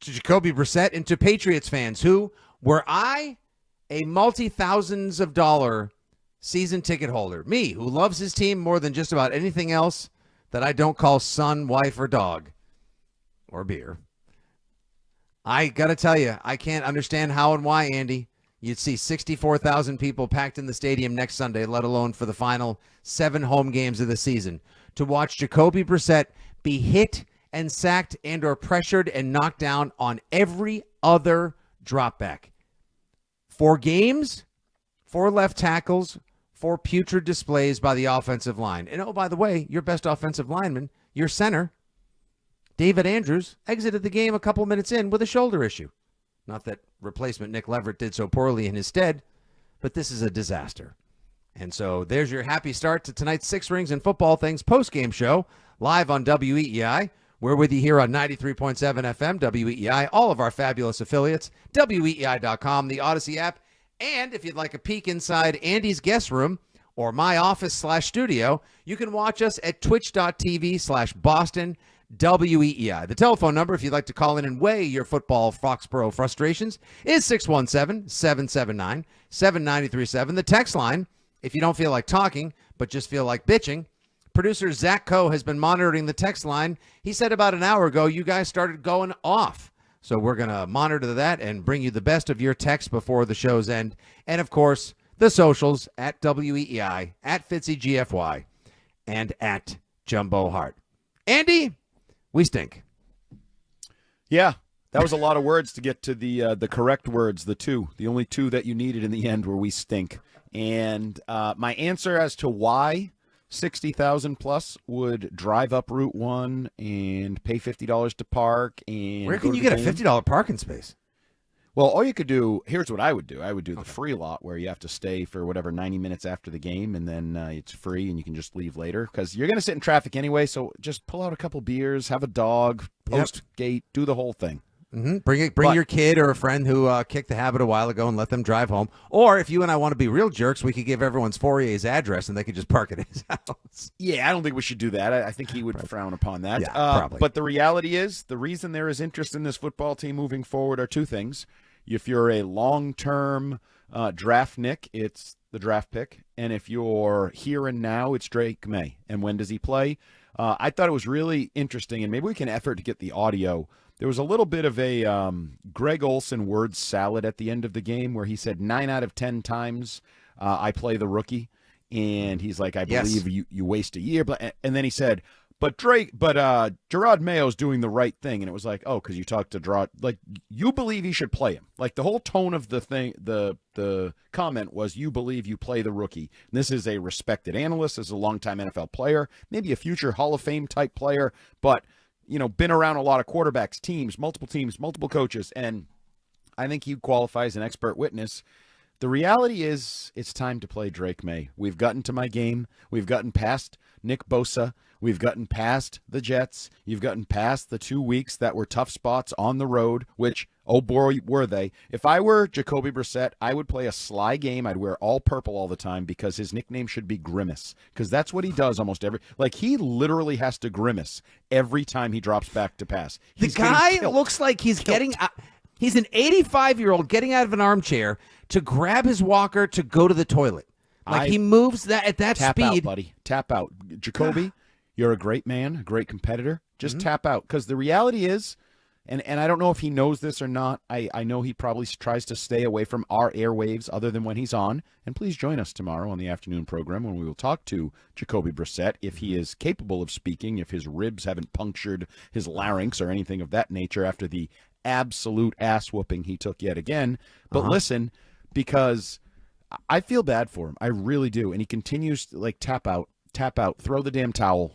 to Jacoby Brissett and to Patriots fans who, were I a multi-thousands of dollar season ticket holder, me who loves his team more than just about anything else that I don't call son, wife, or dog, or beer, I got to tell you, I can't understand how and why, Andy, you'd see 64,000 people packed in the stadium next Sunday, let alone for the final 7 home games of the season, to watch Jacoby Brissett be hit and sacked and or pressured and knocked down on every other dropback. 4 games, 4 left tackles, 4 putrid displays by the offensive line. And oh, by the way, your best offensive lineman, your center, David Andrews, exited the game a couple minutes in with a shoulder issue. Not that replacement Nick Leverett did so poorly in his stead, but this is a disaster. And so there's your happy start to tonight's Six Rings and Football Things postgame show, live on WEEI. We're with you here on 93.7 FM, WEEI, all of our fabulous affiliates, WEEI.com, the Odyssey app, and if you'd like a peek inside Andy's guest room or my office/studio, you can watch us at twitch.tv/Boston WEEI. The telephone number, if you'd like to call in and weigh your football Foxborough frustrations, is 617-779-7937. The text line, if you don't feel like talking, but just feel like bitching, producer Zach Coe has been monitoring the text line. He said about an hour ago, you guys started going off. So we're going to monitor that and bring you the best of your texts before the show's end. And, of course, the socials at WEEI, at FitzyGFY, and at Jumbo Hart. Andy, we stink. Yeah, that was a lot of words to get to the correct words, the only 2 that you needed in the end were we stink. And my answer as to why 60,000 plus would drive up Route 1 and pay $50 to park. And where can you get a $50 parking space? Well, all you could do, here's what I would do. I would do the free lot where you have to stay for whatever 90 minutes after the game, and then it's free and you can just leave later because you're going to sit in traffic anyway. So just pull out a couple beers, have a dog, post gate, do the whole thing. Mm-hmm. Bring your kid or a friend who kicked the habit a while ago and let them drive home. Or if you and I want to be real jerks, we could give everyone's Fourier's address and they could just park at his house. Yeah, I don't think we should do that. I think he would frown upon that. Yeah, probably. But the reality is, the reason there is interest in this football team moving forward are 2 things. If you're a long-term draft Nick, it's the draft pick. And if you're here and now, it's Drake May. And when does he play? I thought it was really interesting, and maybe we can effort to get the audio. There was a little bit of a Greg Olson word salad at the end of the game where he said 9 out of 10 times I play the rookie. And he's like, I believe you waste a year. And then he said, but Gerard Mayo's doing the right thing. And it was like, oh, because you talked to Gerard. Like, you believe he should play him. Like, the whole tone of the thing, the comment was, you believe you play the rookie. And this is a respected analyst, this is a longtime NFL player, maybe a future Hall of Fame type player, but been around a lot of quarterbacks, teams, multiple coaches, and I think he qualifies as an expert witness. The reality is it's time to play Drake May. We've gotten to my game. We've gotten past Nick Bosa. We've gotten past the Jets. You've gotten past the 2 weeks that were tough spots on the road, which, oh boy, were they. If I were Jacoby Brissett, I would play a sly game. I'd wear all purple all the time because his nickname should be Grimace, because that's what he does almost every – like, he literally has to grimace every time he drops back to pass. The guy looks like he's getting – he's an 85-year-old getting out of an armchair to grab his walker to go to the toilet. Like, he moves that at that tap speed. Tap out, buddy. Tap out. Jacoby, you're a great man, a great competitor. Just tap out. Because the reality is, and I don't know if he knows this or not, I know he probably tries to stay away from our airwaves other than when he's on. And please join us tomorrow on the afternoon program when we will talk to Jacoby Brissett if he is capable of speaking, if his ribs haven't punctured his larynx or anything of that nature after the absolute ass whooping he took yet again. But listen, because I feel bad for him. I really do. And he continues to, like, tap out, throw the damn towel,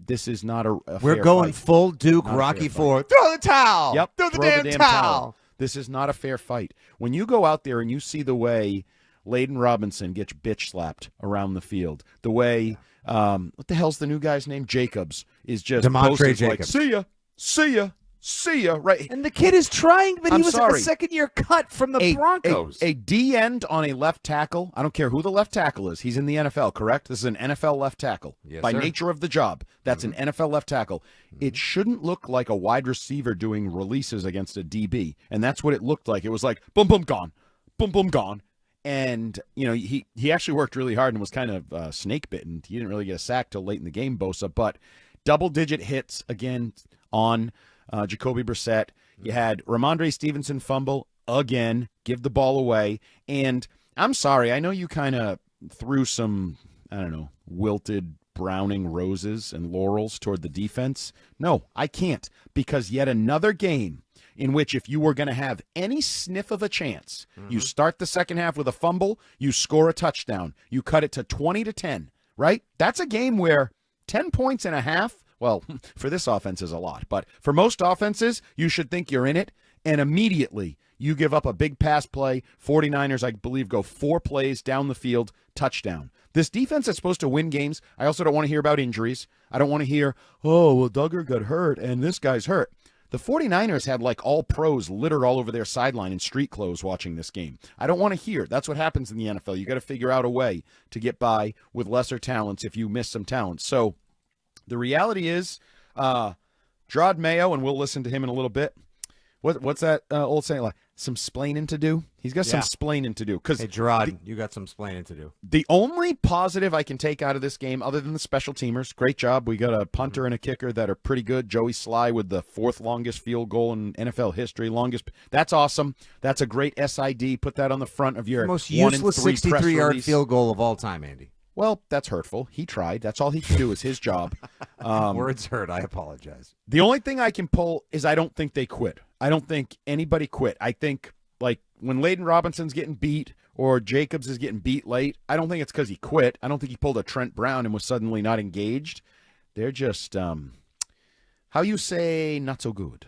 this is not a We're fair going fight. full Duke Rocky IV. Throw the towel. Yep. Throw the damn towel. This is not a fair fight. When you go out there and you see the way Layden Robinson gets bitch slapped around the field, the way, what the hell's the new guy's name? Jacobs is just Demontre Jacobs. like, see ya. See ya, right? And the kid is trying, but he was sorry. a second-year cut from the Broncos. A D end on a left tackle. I don't care who the left tackle is. He's in the NFL, correct? This is an NFL left tackle. Yes, by sir. nature of the job. That's an NFL left tackle. It shouldn't look like a wide receiver doing releases against a DB. And that's what it looked like. It was like, boom, boom, gone. Boom, boom, gone. And, you know, he actually worked really hard and was kind of snake bitten. He didn't really get a sack till late in the game, Bosa. But double-digit hits, again, on Jacoby Brissett. You had Ramondre Stevenson fumble again, give the ball away. And I'm sorry, I know you kind of threw some, I don't know, wilted Browning roses and laurels toward the defense. No, I can't, because yet another game in which if you were going to have any sniff of a chance, you start the second half with a fumble, you score a touchdown, you cut it to 20-10, right? That's a game where 10 points and a half, well, for this offense is a lot, but for most offenses, you should think you're in it, and immediately you give up a big pass play. 49ers, I believe, go 4 plays down the field, touchdown. This defense is supposed to win games. I also don't want to hear about injuries. I don't want to hear, oh, well, Duggar got hurt and this guy's hurt. The 49ers had like all pros littered all over their sideline in street clothes watching this game. I don't want to hear. That's what happens in the NFL. You got to figure out a way to get by with lesser talents if you miss some talent. So the reality is, Gerard Mayo, and we'll listen to him in a little bit. What's that old saying? Like, some splaining to do? He's got some splaining to do. Hey, Gerard, you got some splaining to do. The only positive I can take out of this game, other than the special teamers, great job. We got a punter and a kicker that are pretty good. Joey Sly with the 4th longest field goal in NFL history. That's awesome. That's a great SID. Put that on the front of your most useless 63-yard field goal of all time, Andy. Well, that's hurtful. He tried. That's all he can do is his job. Words hurt. I apologize. The only thing I can pull is I don't think they quit. I don't think anybody quit. I think, like, when Layden Robinson's getting beat or Jacobs is getting beat late, I don't think it's because he quit. I don't think he pulled a Trent Brown and was suddenly not engaged. They're just, how you say, not so good.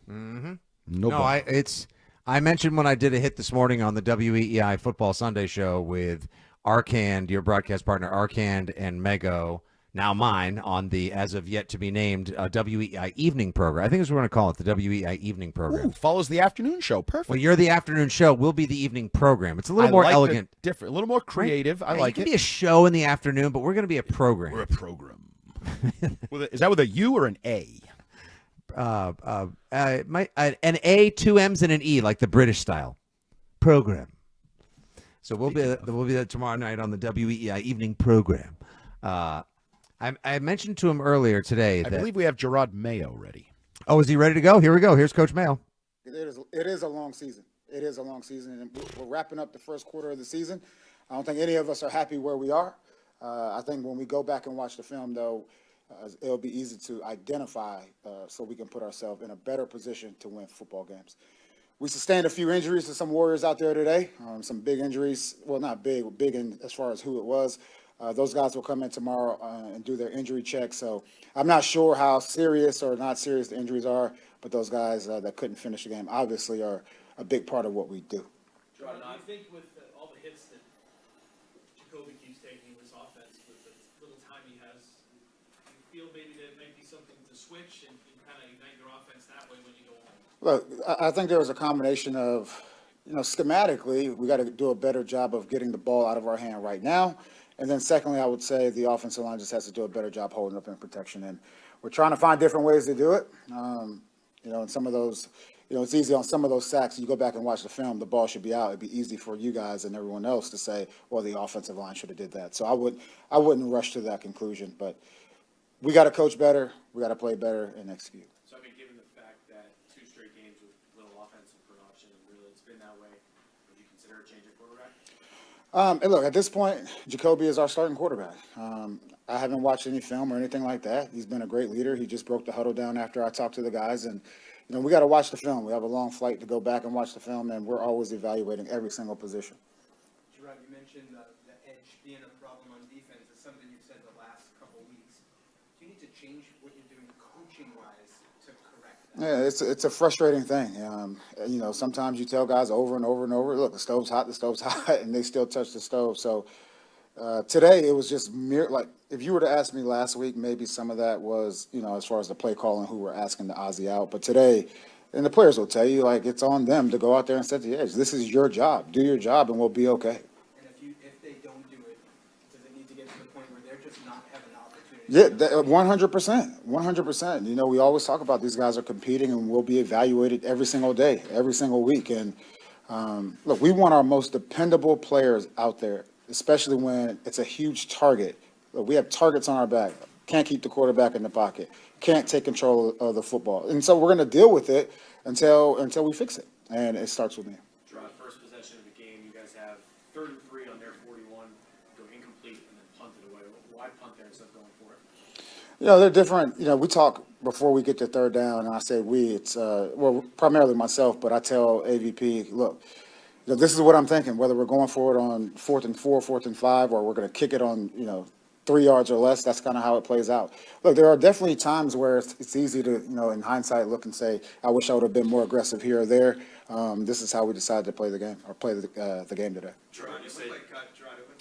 Mm-hmm. No, I mentioned when I did a hit this morning on the WEEI Football Sunday show with Arcand, your broadcast partner, Arcand and Mayo, now mine, on the as of yet to be named WEEI evening program. I think that's what we're going to call it, the WEEI evening program. Ooh, follows the afternoon show. Perfect. Well, you're the afternoon show. We'll be the evening program. It's a little more elegant. Different, a little more creative. Right? I like it. It can be a show in the afternoon, but we're going to be a program. We're a program. Is that with a U or an A? An A, 2 M's, and an E, like the British style. Program. So we'll be there tomorrow night on the WEEI evening program. I mentioned to him earlier today that I believe we have Gerard Mayo ready. Oh, is he ready to go? Here we go. Here's Coach Mayo. It is a long season. It is a long season, and we're wrapping up the first quarter of the season. I don't think any of us are happy where we are. I think when we go back and watch the film, though, it'll be easy to identify so we can put ourselves in a better position to win football games. We sustained a few injuries to some Warriors out there today, some big injuries. Well, not big in as far as who it was. Those guys will come in tomorrow and do their injury check. So I'm not sure how serious or not serious the injuries are, but those guys that couldn't finish the game obviously are a big part of what we do. John, I think with all the hits that Jacoby keeps taking in this offense, with the little time he has, you feel maybe there might be something to switch and kind of ignite your offense that way when you go home? Look, I think there was a combination of, schematically, we got to do a better job of getting the ball out of our hand right now. And then secondly, I would say the offensive line just has to do a better job holding up in protection. And we're trying to find different ways to do it. And some of those, it's easy on some of those sacks. You go back and watch the film, the ball should be out. It'd be easy for you guys and everyone else to say, well, the offensive line should have did that. So I wouldn't rush to that conclusion. But we got to coach better. We got to play better and execute. So, given the fact that 2 straight games with little offensive production, and really it's been that way, would you consider a change of quarterback? And look, at this point, Jacoby is our starting quarterback. I haven't watched any film or anything like that. He's been a great leader. He just broke the huddle down after I talked to the guys. And, we got to watch the film. We have a long flight to go back and watch the film, and we're always evaluating every single position. Gerard, you mentioned the edge being a problem on defense. It's something you've said the last couple weeks. Do you need to change what you're doing coaching-wise to correct that? Yeah, it's a frustrating thing. Sometimes you tell guys over and over and over, look, the stove's hot, and they still touch the stove. So today it was just if you were to ask me last week, maybe some of that was, as far as the play calling, who were asking the Ozzy out. But today, and the players will tell you, like, it's on them to go out there and set the edge. This is your job. Do your job, and we'll be okay. And if they don't do it, does it need to get to the point where they're just not having an opportunity? Yeah, 100%. 100%. We always talk about these guys are competing and will be evaluated every single day, every single week. And look, we want our most dependable players out there, especially when it's a huge target. Look, we have targets on our back. Can't keep the quarterback in the pocket. Can't take control of the football. And so we're going to deal with it until we fix it. And it starts with me. Draw the first possession of the game. You guys have 3rd and 3 on their 41, go incomplete, and then punt it away. Why punt there instead of going for it? They're different. We talk before we get to 3rd down, and I say we. It's primarily myself, but I tell AVP, look, this is what I'm thinking. Whether we're going for it on 4th and 4, 4th and 5, or we're going to kick it on 3 yards or less, that's kind of how it plays out. Look, there are definitely times where it's easy to in hindsight look and say, I wish I would have been more aggressive here or there. This is how we decided to play the game or play the game today. Gerard, it looked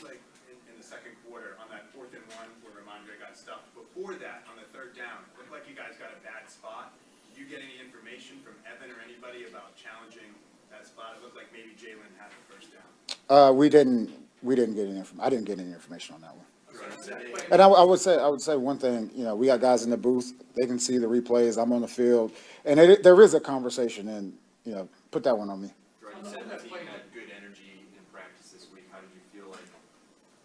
like in the second quarter on that 4th and 1 where Ramondre got stuffed. Before that, on the 3rd down, it looked like you guys got a bad spot. Did you get any information from Evan or anybody about challenging that spot? It looked like maybe Jalen had the 1st down. We didn't get any information. I didn't get any information on that one. And I would say one thing. We got guys in the booth. They can see the replays. I'm on the field, and there is a conversation. And put that one on me. You said the team had good energy in practice this week. How did you feel like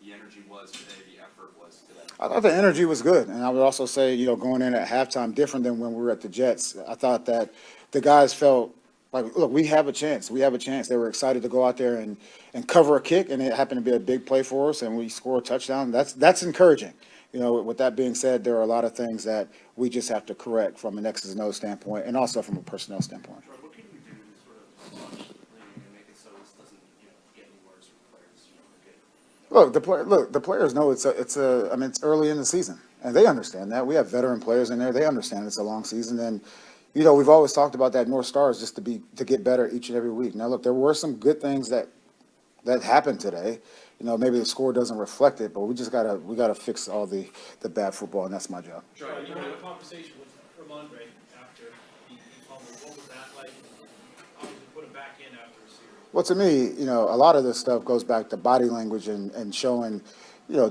the energy was today, the effort was today? I thought the energy was good, and I would also say, going in at halftime, different than when we were at the Jets. I thought that the guys felt like, look, we have a chance. We have a chance. They were excited to go out there and cover a kick, and it happened to be a big play for us, and we score a touchdown. That's encouraging. With that being said, there are a lot of things that we just have to correct from an X's and O's standpoint, and also from a personnel standpoint. What can you do to sort of launch the thing and make it so this doesn't get any worse for the players? Look, the players know it's early in the season, and they understand that. We have veteran players in there. They understand it's a long season, and we've always talked about that North Star is just to get better each and every week. Now, look, there were some good things that happened today. Maybe the score doesn't reflect it, but we gotta fix all the bad football, and that's my job. You had a conversation with Ramondre after he fumbled. What was that like? How did you put him back in after a series? Well, to me, a lot of this stuff goes back to body language and showing,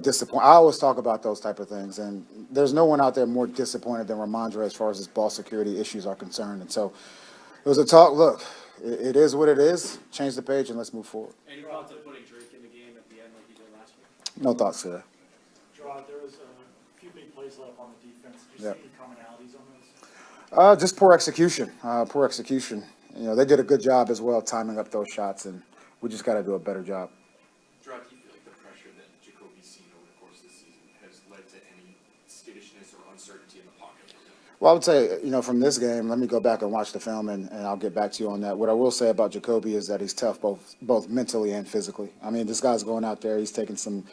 disappointment. I always talk about those type of things, and there's no one out there more disappointed than Ramondre as far as his ball security issues are concerned. And so it was a talk. Look, it is what it is. Change the page and let's move forward. Any thoughts of putting Drake in the game at the end like you did last week? No thoughts today. Gerard, there was a few big plays let up on the defense. Did you Yep. see any commonalities on those? Just poor execution. Poor execution. They did a good job as well timing up those shots, and we just got to do a better job. Gerard, do you feel like the pressure that Jacoby's seen over the course of the season has led to any skittishness or uncertainty in the pocket? Well, I would say, from this game, let me go back and watch the film, and I'll get back to you on that. What I will say about Jacoby is that he's tough both mentally and physically. I mean, this guy's going out there, he's taking some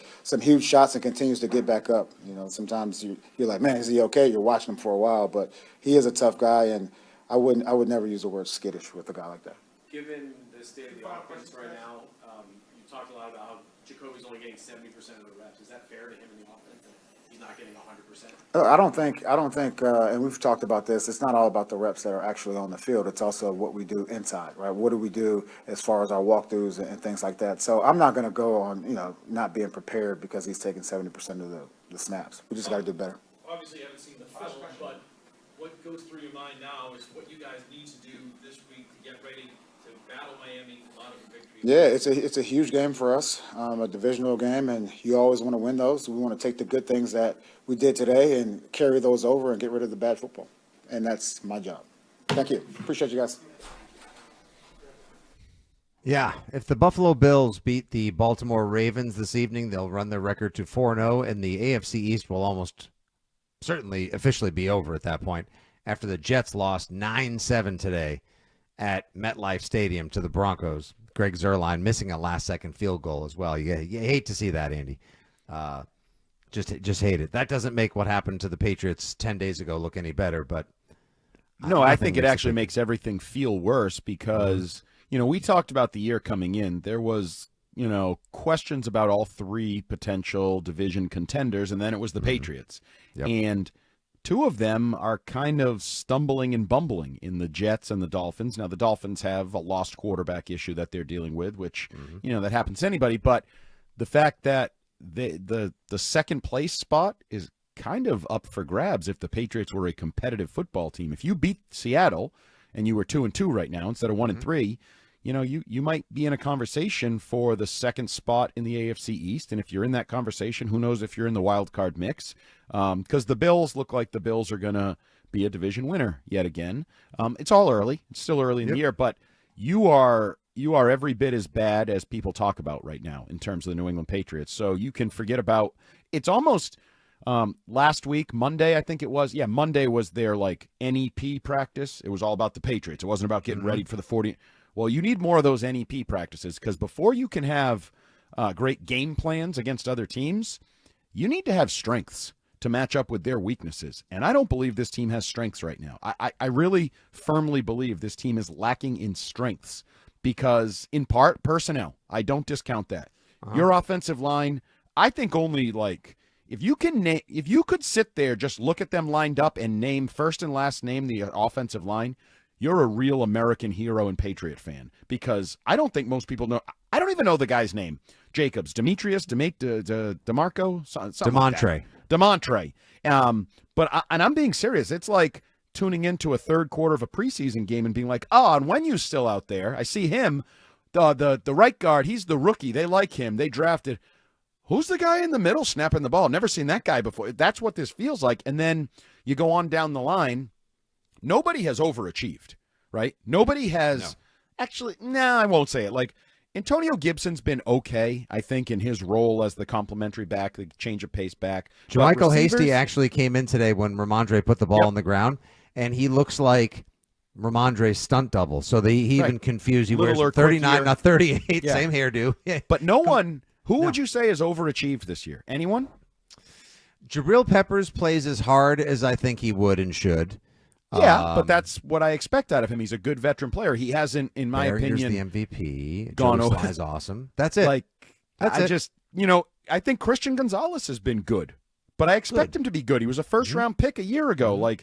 huge shots and continues to get back up. Sometimes you're like, man, is he okay? You're watching him for a while, but he is a tough guy, and I would never use the word skittish with a guy like that. Given the state of the offense right now, you talked a lot about how Jacoby's only getting 70% of the reps. Is that fair to him in the offense? That he's not getting 100%? I don't think, and we've talked about this, it's not all about the reps that are actually on the field. It's also what we do inside, right? What do we do as far as our walkthroughs and things like that? So I'm not going to go on, not being prepared because he's taking 70% of the snaps. We just got to do better. Obviously, you haven't seen the film, but what goes through your mind now is what you guys need to do this week to get ready to battle Miami for a lot of victory. Yeah, it's a huge game for us, a divisional game, and you always want to win those. We want to take the good things that we did today and carry those over and get rid of the bad football, and that's my job. Thank you. Appreciate you guys. Yeah, if the Buffalo Bills beat the Baltimore Ravens this evening, they'll run their record to 4-0, and the AFC East will almost certainly officially be over at that point after the Jets lost 9-7 today at MetLife Stadium to the Broncos. Greg Zuerlein missing a last-second field goal as well. You hate to see that, Andy. Just hate it. That doesn't make what happened to the Patriots 10 days ago look any better, but no, I think it actually makes everything feel worse because, we talked about the year coming in. There was, questions about all three potential division contenders, and then it was the Patriots. Yep. And two of them are kind of stumbling and bumbling in the Jets and the Dolphins. Now, the Dolphins have a lost quarterback issue that they're dealing with, which, that happens to anybody. But the fact that the second place spot is kind of up for grabs if the Patriots were a competitive football team. If you beat Seattle and you were 2-2 right now instead of 1-3, you might be in a conversation for the second spot in the AFC East. And if you're in that conversation, who knows if you're in the wild card mix? Because the Bills look like the Bills are going to be a division winner yet again. It's all early. It's still early in the year, but you are every bit as bad as people talk about right now in terms of the New England Patriots. So you can forget about it's almost last week, Monday, I think it was. Yeah, Monday was their NEP practice. It was all about the Patriots. It wasn't about getting ready for the 40. Well, you need more of those NEP practices because before you can have great game plans against other teams, you need to have strengths to match up with their weaknesses. And I don't believe this team has strengths right now. I really firmly believe this team is lacking in strengths because, in part, personnel. I don't discount that. Your offensive line, I think only if you could sit there, just look at them lined up and name first and last name the offensive line, you're a real American hero and Patriot fan because I don't think most people know. I don't even know the guy's name. Jacobs, Demetrius, DeMarco, something Demontre. Demontre. But I'm being serious. It's like tuning into a third quarter of a preseason game and being like, and when you still out there, I see him, the right guard, he's the rookie. They like him. They drafted. Who's the guy in the middle snapping the ball? Never seen that guy before. That's what this feels like. And then you go on down the line. Nobody has overachieved, right? Nobody has actually. I won't say it. Antonio Gibson's been okay, I think, in his role as the complimentary back, the change of pace back. Michael Hasty actually came in today when Ramondre put the ball on the ground, and he looks like Ramondre's stunt double. So he even confused. He wears 39, not 38. Yeah. Same hairdo. But no one. Who would you say has overachieved this year? Anyone? Jabril Peppers plays as hard as I think he would and should. Yeah, but that's what I expect out of him. He's a good veteran player. He hasn't, in my opinion, here's the MVP. Gone over. Is awesome. That's it. I think Christian Gonzalez has been good, but I expect him to be good. He was a first-round pick a year ago.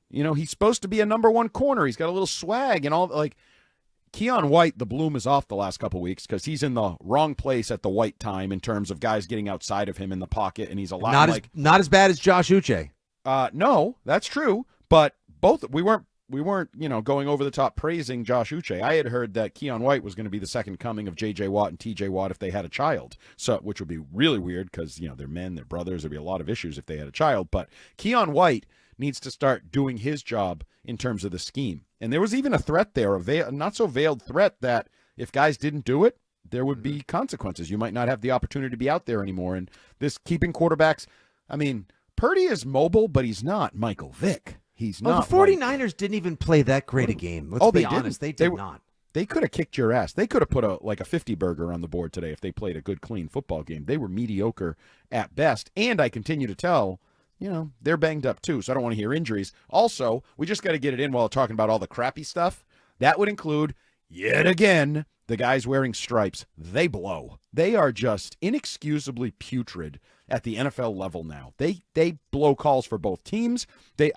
He's supposed to be a number one corner. He's got a little swag and all. Keon White, the bloom is off the last couple weeks because he's in the wrong place at the right time in terms of guys getting outside of him in the pocket, and he's a lot not as bad as Josh Uche. No, that's true, but both we weren't going over the top praising Josh Uche. I had heard that Keon White was going to be the second coming of J.J. Watt and T.J. Watt if they had a child, which would be really weird because they're men, they're brothers. There'd be a lot of issues if they had a child, but Keon White needs to start doing his job in terms of the scheme. And there was even a threat there, a not so veiled threat that if guys didn't do it, there would be consequences. You might not have the opportunity to be out there anymore. And this keeping quarterbacks, Purdy is mobile, but he's not Michael Vick. He's not. The 49ers didn't even play that great a game. Let's be honest. They did not. They could have kicked your ass. They could have put a 50 burger on the board today if they played a good, clean football game. They were mediocre at best. And I continue to tell, they're banged up too, so I don't want to hear injuries. Also, we just got to get it in while talking about all the crappy stuff. That would include, yet again, the guys wearing stripes. They blow. They are just inexcusably putrid at the NFL level now. They blow calls for both teams.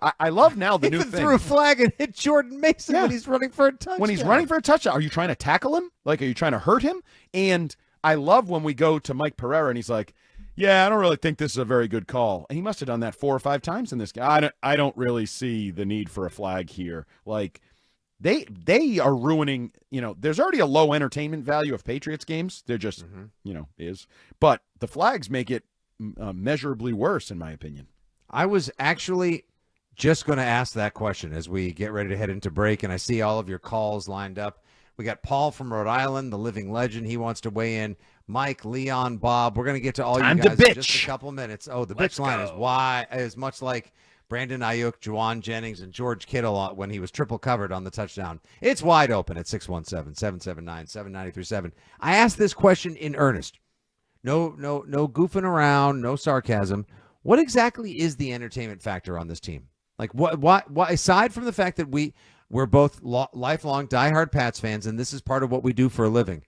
I love now the new thing. Threw a flag and hit Jordan Mason when he's running for a touchdown. When he's running for a touchdown, are you trying to tackle him? Are you trying to hurt him? And I love when we go to Mike Pereira and he's like, yeah, I don't really think this is a very good call. And he must have done that 4 or 5 times in this game. I don't really see the need for a flag here. They are ruining, there's already a low entertainment value of Patriots games. They're just, is. But the flags make it measurably worse, in my opinion. I was actually just going to ask that question as we get ready to head into break, and I see all of your calls lined up. We got Paul from Rhode Island, the living legend. He wants to weigh in. Mike, Leon, Bob. We're going to get to all you guys in just a couple minutes. Oh, the bitch line is much like Brandon Ayuk, Juwan Jennings, and George Kittle when he was triple covered on the touchdown. It's wide open at 617-779-7937. I asked this question in earnest. No goofing around, no sarcasm. What exactly is the entertainment factor on this team? What aside from the fact that we're both lifelong diehard Pats fans, and this is part of what we do for a living,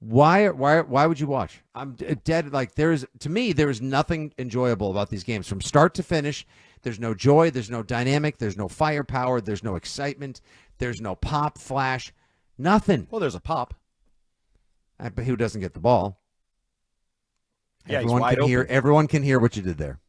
Why would you watch? I'm dead. Like, there is nothing enjoyable about these games from start to finish. There's no joy. There's no dynamic. There's no firepower. There's no excitement. There's no pop, flash, nothing. Well, there's a pop. But who doesn't get the ball? Yeah, everyone he's wide can open. hear. Everyone can hear what you did there.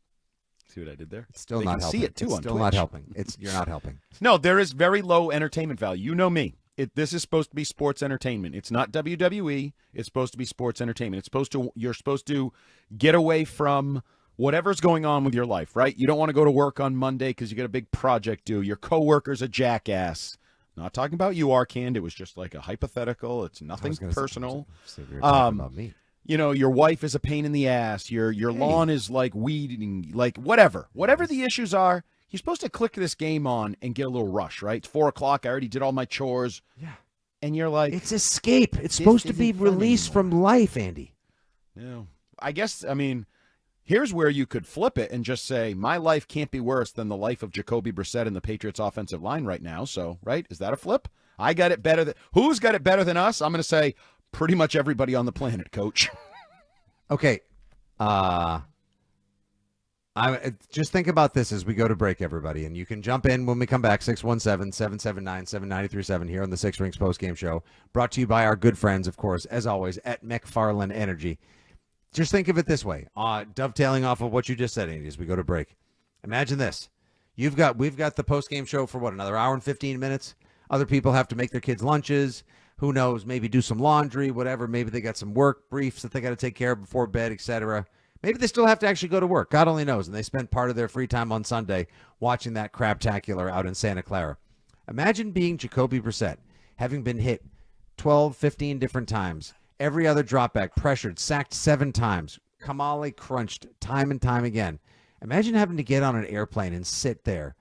See what I did there? It's still They not can helping. see it, too, It's on still Twitch. not helping. You're not helping. No, there is very low entertainment value. You know me. This is supposed to be sports entertainment. It's not WWE. It's supposed to be sports entertainment. You're supposed to get away from whatever's going on with your life, right? You don't want to go to work on Monday because you got a big project due. Your coworker's a jackass. Not talking about you, Arkand. It was just like a hypothetical. It's nothing personal. You're talking about me. You know, your wife is a pain in the ass. Your lawn is like weeding, like whatever. Whatever the issues are, you're supposed to click this game on and get a little rush, right? It's 4 o'clock. I already did all my chores. Yeah. And you're like... It's escape. It's supposed to be released from life, Andy. Yeah. I guess, I mean, here's where you could flip it and just say, my life can't be worse than the life of Jacoby Brissett and the Patriots offensive line right now. So, right? Is that a flip? I got it better. Who's got it better than us? I'm going to say pretty much everybody on the planet, Coach. Okay. I just think about this as we go to break, everybody, and you can jump in when we come back. 617-779-7937 here on the Six Rings Postgame Show, brought to you by our good friends, of course, as always, at McFarland Energy. Just think of it this way, dovetailing off of what you just said, Andy, as we go to break. Imagine this: we've got the postgame show for another hour and 15 minutes. Other people have to make their kids' lunches. Who knows? Maybe do some laundry, whatever. Maybe they got some work briefs that they got to take care of before bed, etc. Maybe they still have to actually go to work. God only knows. And they spend part of their free time on Sunday watching that craptacular out in Santa Clara. Imagine being Jacoby Brissett, having been hit 12, 15 different times. Every other dropback, pressured, sacked 7 times. Kamali crunched time and time again. Imagine having to get on an airplane and sit there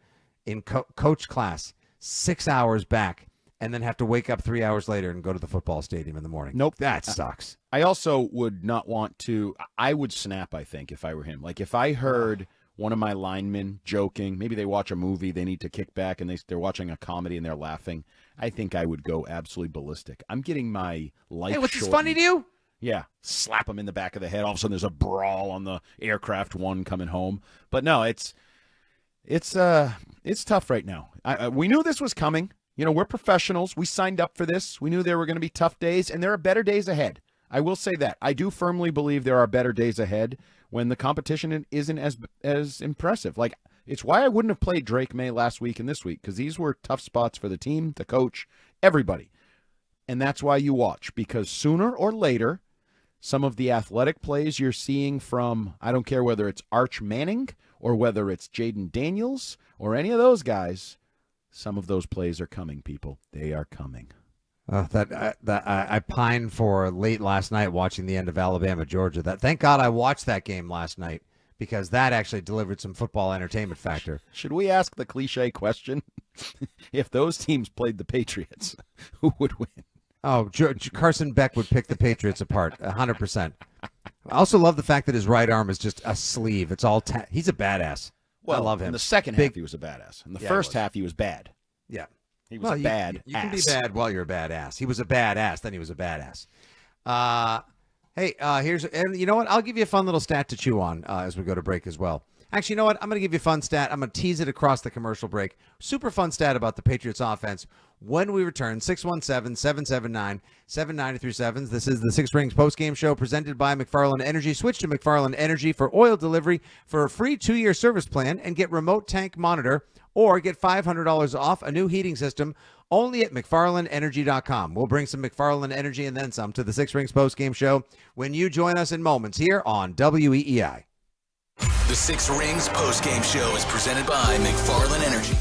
in coach class 6 hours back and then have to wake up 3 hours later and go to the football stadium in the morning. Nope. That sucks. I also would not want to – I would snap, I think, if I were him. Like, if I heard one of my linemen joking, maybe they watch a movie, they need to kick back, and they're watching a comedy and they're laughing, I think I would go absolutely ballistic. I'm getting my life Hey, what's this shortened. funny to you? Yeah, slap him in the back of the head. All of a sudden there's a brawl on the Aircraft One coming home. But, no, it's tough right now. We knew this was coming. You know, we're professionals. We signed up for this. We knew there were going to be tough days, and there are better days ahead. I will say that. I do firmly believe there are better days ahead when the competition isn't as impressive. Like, it's why I wouldn't have played Drake May last week and this week, because these were tough spots for the team, the coach, everybody. And that's why you watch, because sooner or later, some of the athletic plays you're seeing from, I don't care whether it's Arch Manning or whether it's Jaden Daniels or any of those guys, some of those plays are coming, people. They are coming. I pined for late last night watching the end of Alabama-Georgia. Thank God I watched that game last night, because that actually delivered some football entertainment factor. Should we ask the cliche question? If those teams played the Patriots, who would win? Oh, Carson Beck would pick the Patriots apart, 100%. I also love the fact that his right arm is just a sleeve. It's all he's a badass. Well, I love him. In the second half, he was a badass. In the first half, he was bad. Yeah. He was a bad You can be bad while you're a badass. He was a badass, then he was a badass. And you know what? I'll give you a fun little stat to chew on as we go to break as well. Actually, you know what? I'm going to give you a fun stat. I'm going to tease it across the commercial break. Super fun stat about the Patriots offense when we return. 617-779-7937. This is the Six Rings postgame show presented by McFarland Energy. Switch to McFarland Energy for oil delivery for a free 2-year service plan and get remote tank monitor, or get $500 off a new heating system only at McFarlandEnergy.com. We'll bring some McFarland Energy and then some to the Six Rings postgame show when you join us in moments here on WEEI. The Six Rings postgame show is presented by McFarland Energy.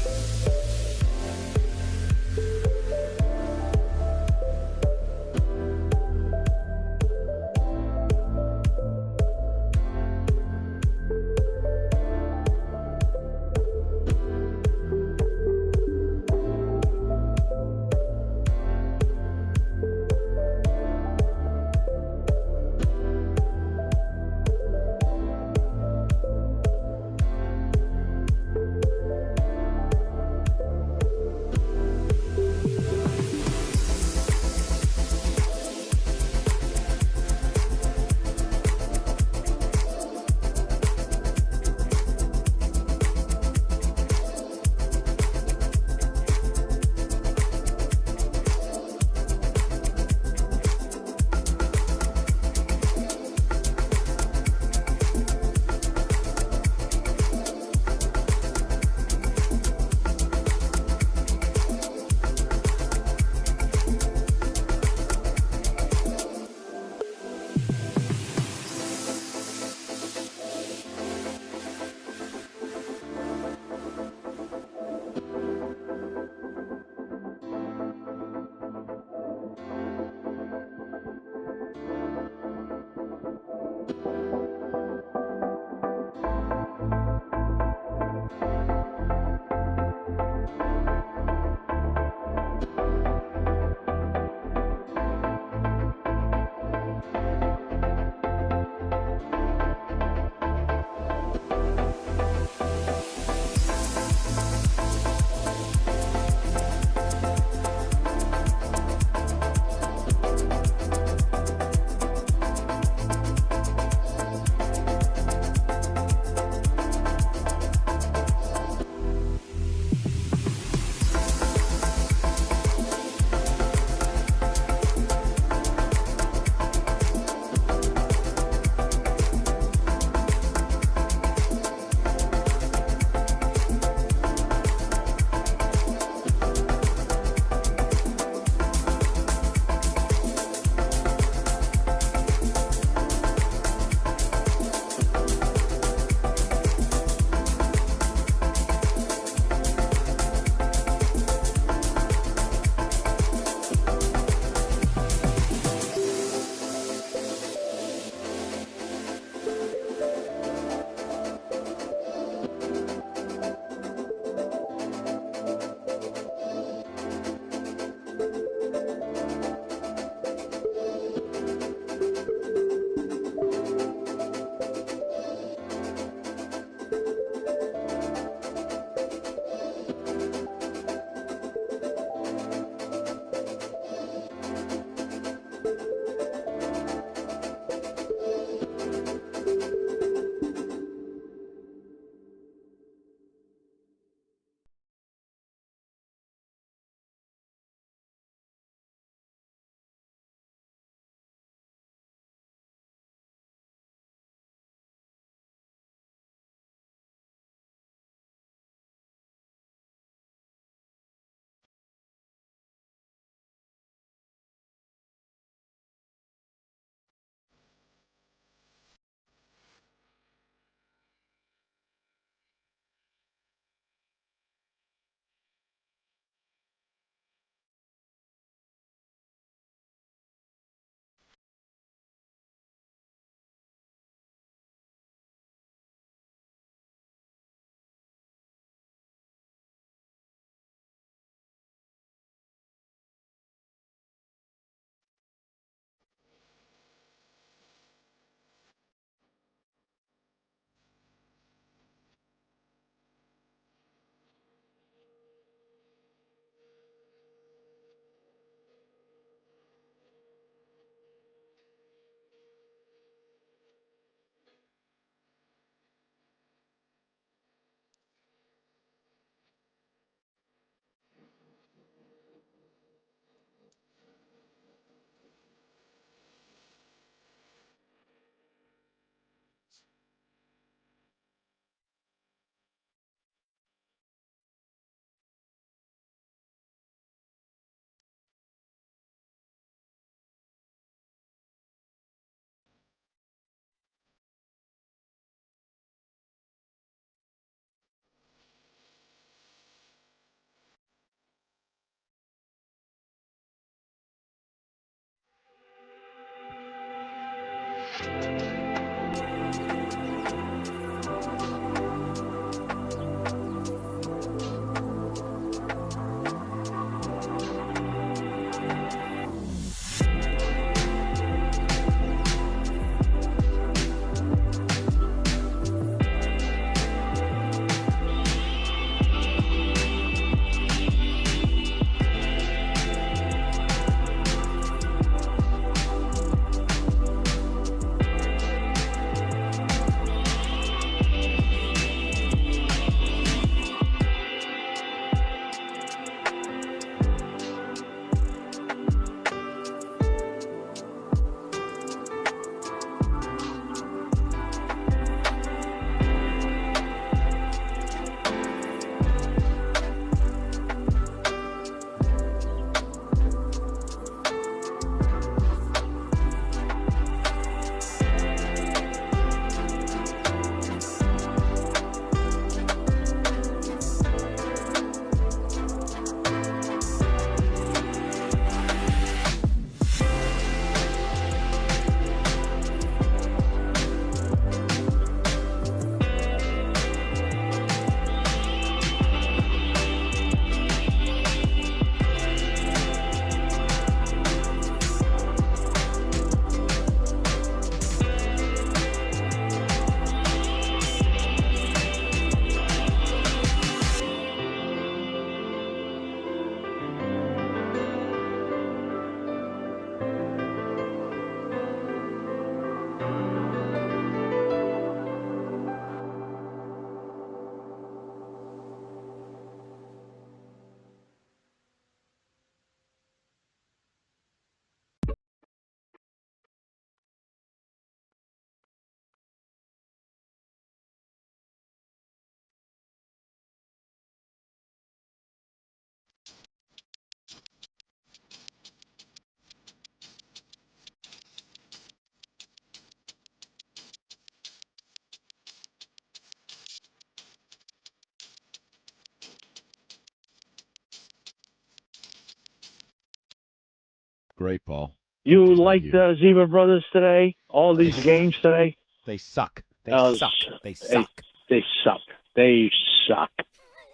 Great, Paul. You Thank like you. the Zebra Brothers today? All these games today? They suck. They Uh, suck. They suck. They suck. They suck.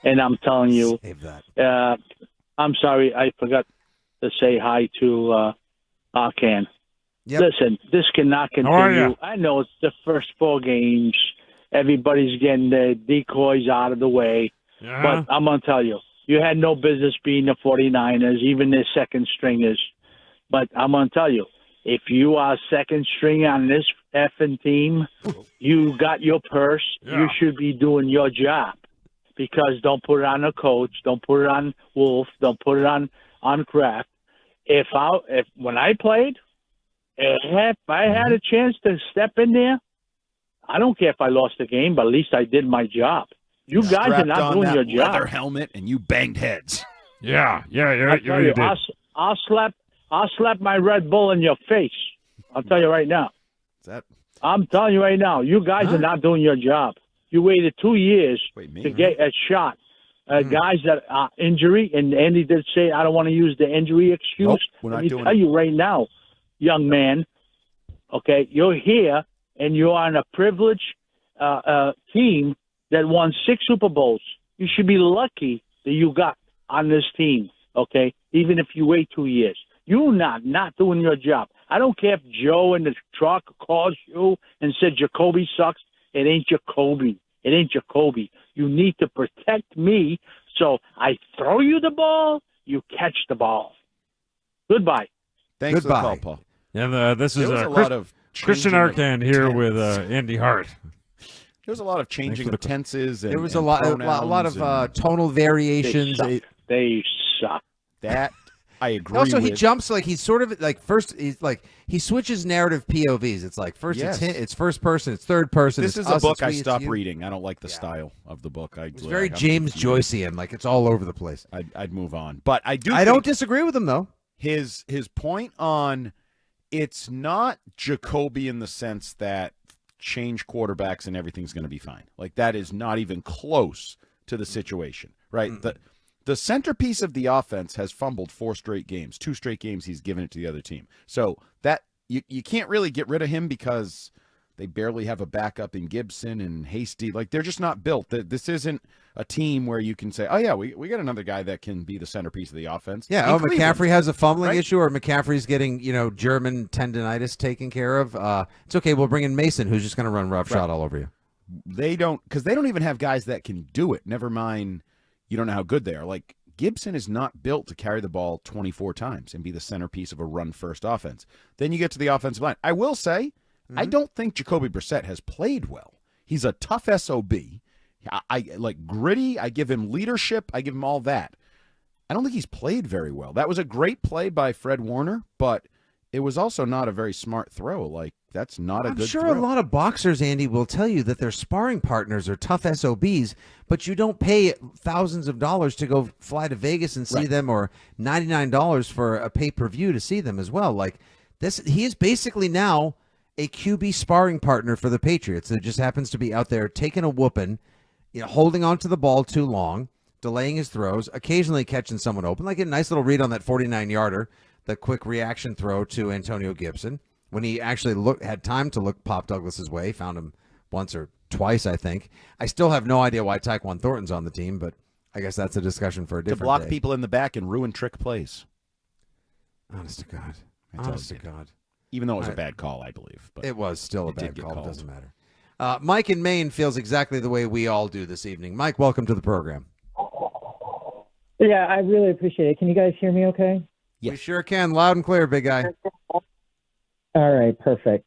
And I'm telling you, Save that. I'm sorry, I forgot to say hi to Arcan. Yep. Listen, this cannot How are continue. ya? I know it's the first 4 games. Everybody's getting their decoys out of the way. Yeah. But I'm going to tell you, you had no business being the 49ers, even their second stringers. But I'm going to tell you, if you are second string on this effing team, you got your purse. Yeah. You should be doing your job. Because don't put it on the coach, don't put it on Wolf, don't put it on Kraft. If when I played, if I had a chance to step in there, I don't care if I lost the game, but at least I did my job. You guys are Strapped not on doing that your job. leather helmet and you banged heads. Yeah, you tell really you, did. I'll slap my Red Bull in your face. I'll tell you right now. I'm telling you right now, you guys are not doing your job. You waited 2 years to get a shot. Guys that are injury, and Andy did say, I don't want to use the injury excuse. Nope, we're Let not me doing tell it. you right now, young man, okay, you're here, and you're on a privileged team that won 6 Super Bowls. You should be lucky that you got on this team, okay, even if you wait 2 years. You're not doing your job. I don't care if Joe in the truck calls you and said Jacoby sucks. It ain't Jacoby. It ain't Jacoby. You need to protect me, so I throw you the ball, you catch the ball. Goodbye. Thanks for the Goodbye. call, Paul. And this is There was a lot of Christian changing of Arcan here tense. with Andy Hart. There was a lot of changing for of the- tenses. And, There was and a lot of pronouns tonal variations. They suck. That I agree Also, with. he jumps like he's sort of like first. He's like he switches narrative POVs. It's like first Yes. it's first person, it's third person. This it's is a us, book it's I we, it's stopped you. reading. I don't like the style of the book. It's very James Joycean. Like it's all over the place. I'd move on, but I do. I don't disagree with him though. His point on it's not Jacoby in the sense that change quarterbacks and everything's going to be fine. Like that is not even close to the situation, right? The centerpiece of the offense has fumbled 4 straight games. 2 straight games he's given it to the other team. So that you can't really get rid of him because they barely have a backup in Gibson and Hasty. Like, they're just not built. This isn't a team where you can say, oh, yeah, we got another guy that can be the centerpiece of the offense. Yeah, McCaffrey has a fumbling right? issue, or McCaffrey's getting, German tendonitis taken care of. It's okay. We'll bring in Mason, who's just going to run roughshod all over you. They don't even have guys that can do it. Never mind, you don't know how good they are. Like, Gibson is not built to carry the ball 24 times and be the centerpiece of a run-first offense. Then you get to the offensive line. I will say, I don't think Jacoby Brissett has played well. He's a tough SOB. I like gritty. I give him leadership. I give him all that. I don't think he's played very well. That was a great play by Fred Warner, but it was also not a very smart throw. Like, that's not a good throw. I'm sure a lot of boxers, Andy, will tell you that their sparring partners are tough SOBs, but you don't pay thousands of dollars to go fly to Vegas and see them, or $99 for a pay-per-view to see them as well. Like, this, he is basically now a QB sparring partner for the Patriots that just happens to be out there taking a whooping, holding on to the ball too long, delaying his throws, occasionally catching someone open, like a nice little read on that 49-yarder, the quick reaction throw to Antonio Gibson, when he actually had time to look Pop Douglas's way, found him once or twice, I think. I still have no idea why Tyquan Thornton's on the team, but I guess that's a discussion for a different day. To block day. people in the back and ruin trick plays. Honest to God. Honest to God. Even though it was a bad call, I believe. But it was still a bad call. It doesn't matter. Mike in Maine feels exactly the way we all do this evening. Mike, welcome to the program. Yeah, I really appreciate it. Can you guys hear me okay? Yes. We sure can. Loud and clear, big guy. All right, perfect.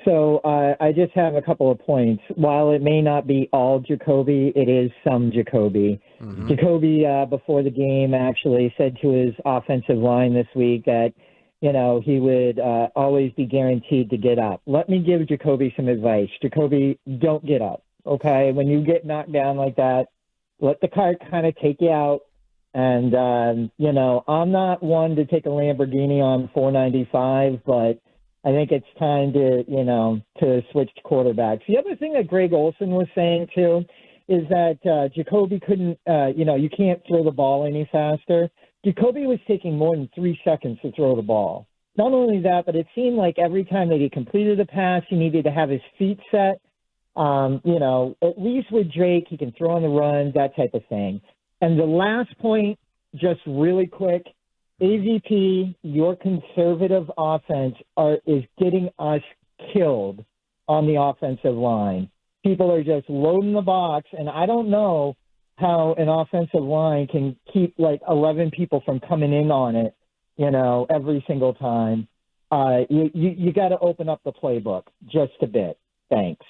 So I just have a couple of points. While it may not be all Jacoby, it is some Jacoby. Mm-hmm. Jacoby, before the game, actually said to his offensive line this week that, he would always be guaranteed to get up. Let me give Jacoby some advice. Jacoby, don't get up, okay? When you get knocked down like that, let the car kind of take you out. And, I'm not one to take a Lamborghini on 495, but I think it's time to, to switch to quarterbacks. The other thing that Greg Olson was saying, too, is that Jacoby couldn't, you can't throw the ball any faster. Jacoby was taking more than 3 seconds to throw the ball. Not only that, but it seemed like every time that he completed a pass, he needed to have his feet set. At least with Drake, he can throw on the run, that type of thing. And the last point, just really quick, AVP, your conservative offense is getting us killed on the offensive line. People are just loading the box, and I don't know how an offensive line can keep like 11 people from coming in on it, every single time. You got to open up the playbook just a bit. Thanks.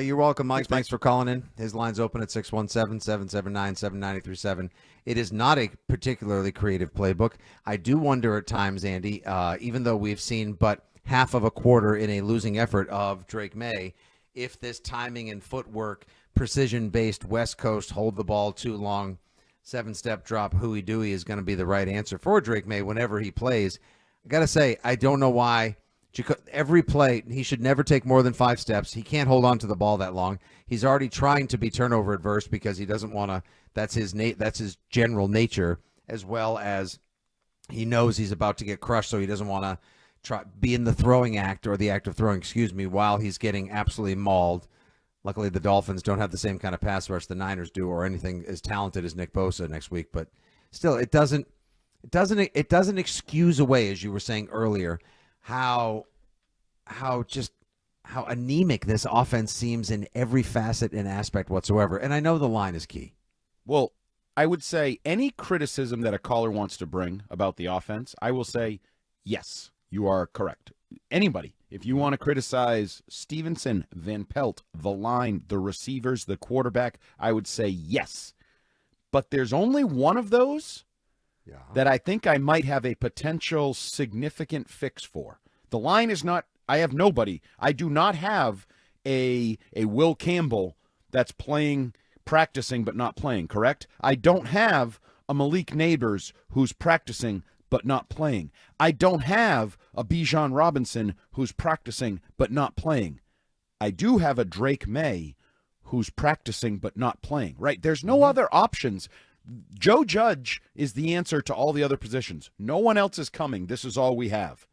You're welcome, Mike. Thanks for calling in. His line's open at 617-779-7937. It is not a particularly creative playbook. I do wonder at times, Andy, even though we've seen but half of a quarter in a losing effort of Drake May, if this timing and footwork, precision-based West Coast, hold the ball too long, 7-step drop, hooey dooey is going to be the right answer for Drake May whenever he plays. I got to say, I don't know why. Every play, he should never take more than 5 steps. He can't hold on to the ball that long. He's already trying to be turnover adverse because he doesn't want to. That's his general nature, as well as he knows he's about to get crushed, so he doesn't want to be in the throwing act, or the act of throwing, while he's getting absolutely mauled. Luckily, the Dolphins don't have the same kind of pass rush the Niners do, or anything as talented as Nick Bosa next week. But still, it doesn't excuse away, as you were saying earlier, how anemic this offense seems in every facet and aspect whatsoever. And I know the line is key. Well, I would say any criticism that a caller wants to bring about the offense, I will say, yes, you are correct. Anybody, if you want to criticize Stevenson, Van Pelt, the line, the receivers, the quarterback, I would say yes. But there's only one of those that I think I might have a potential significant fix for. The line is not, I have nobody. I do not have a Will Campbell that's practicing but not playing, correct? I don't have a Malik Neighbors who's practicing but not playing. I don't have a Bijan Robinson who's practicing but not playing. I do have a Drake May who's practicing but not playing, right? There's no other options. Joe Judge is the answer to all the other positions. No one else is coming. This is all we have.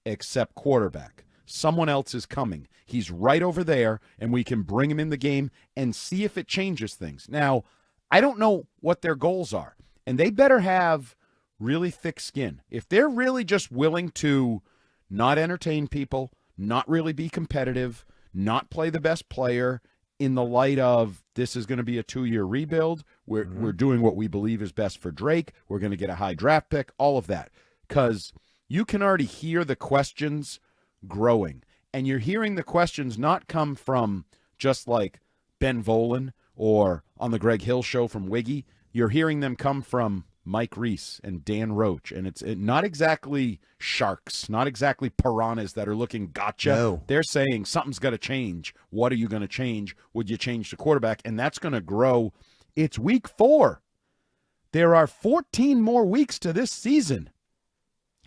except quarterback. Someone else is coming. He's right over there, and we can bring him in the game and see if it changes things. Now, I don't know what their goals are, and they better have really thick skin. If they're really just willing to not entertain people, not really be competitive, not play the best player in the light of this is going to be a 2-year rebuild, we're doing what we believe is best for Drake, we're going to get a high draft pick, all of that. Because you can already hear the questions growing. And you're hearing the questions not come from just like Ben Volen or on the Greg Hill show from Wiggy. You're hearing them come from Mike Reese and Dan Roach. And it's not exactly sharks, not exactly piranhas that are looking gotcha. No. They're saying something's got to change. What are you going to change? Would you change the quarterback? And that's going to grow. It's week 4. There are 14 more weeks to this season.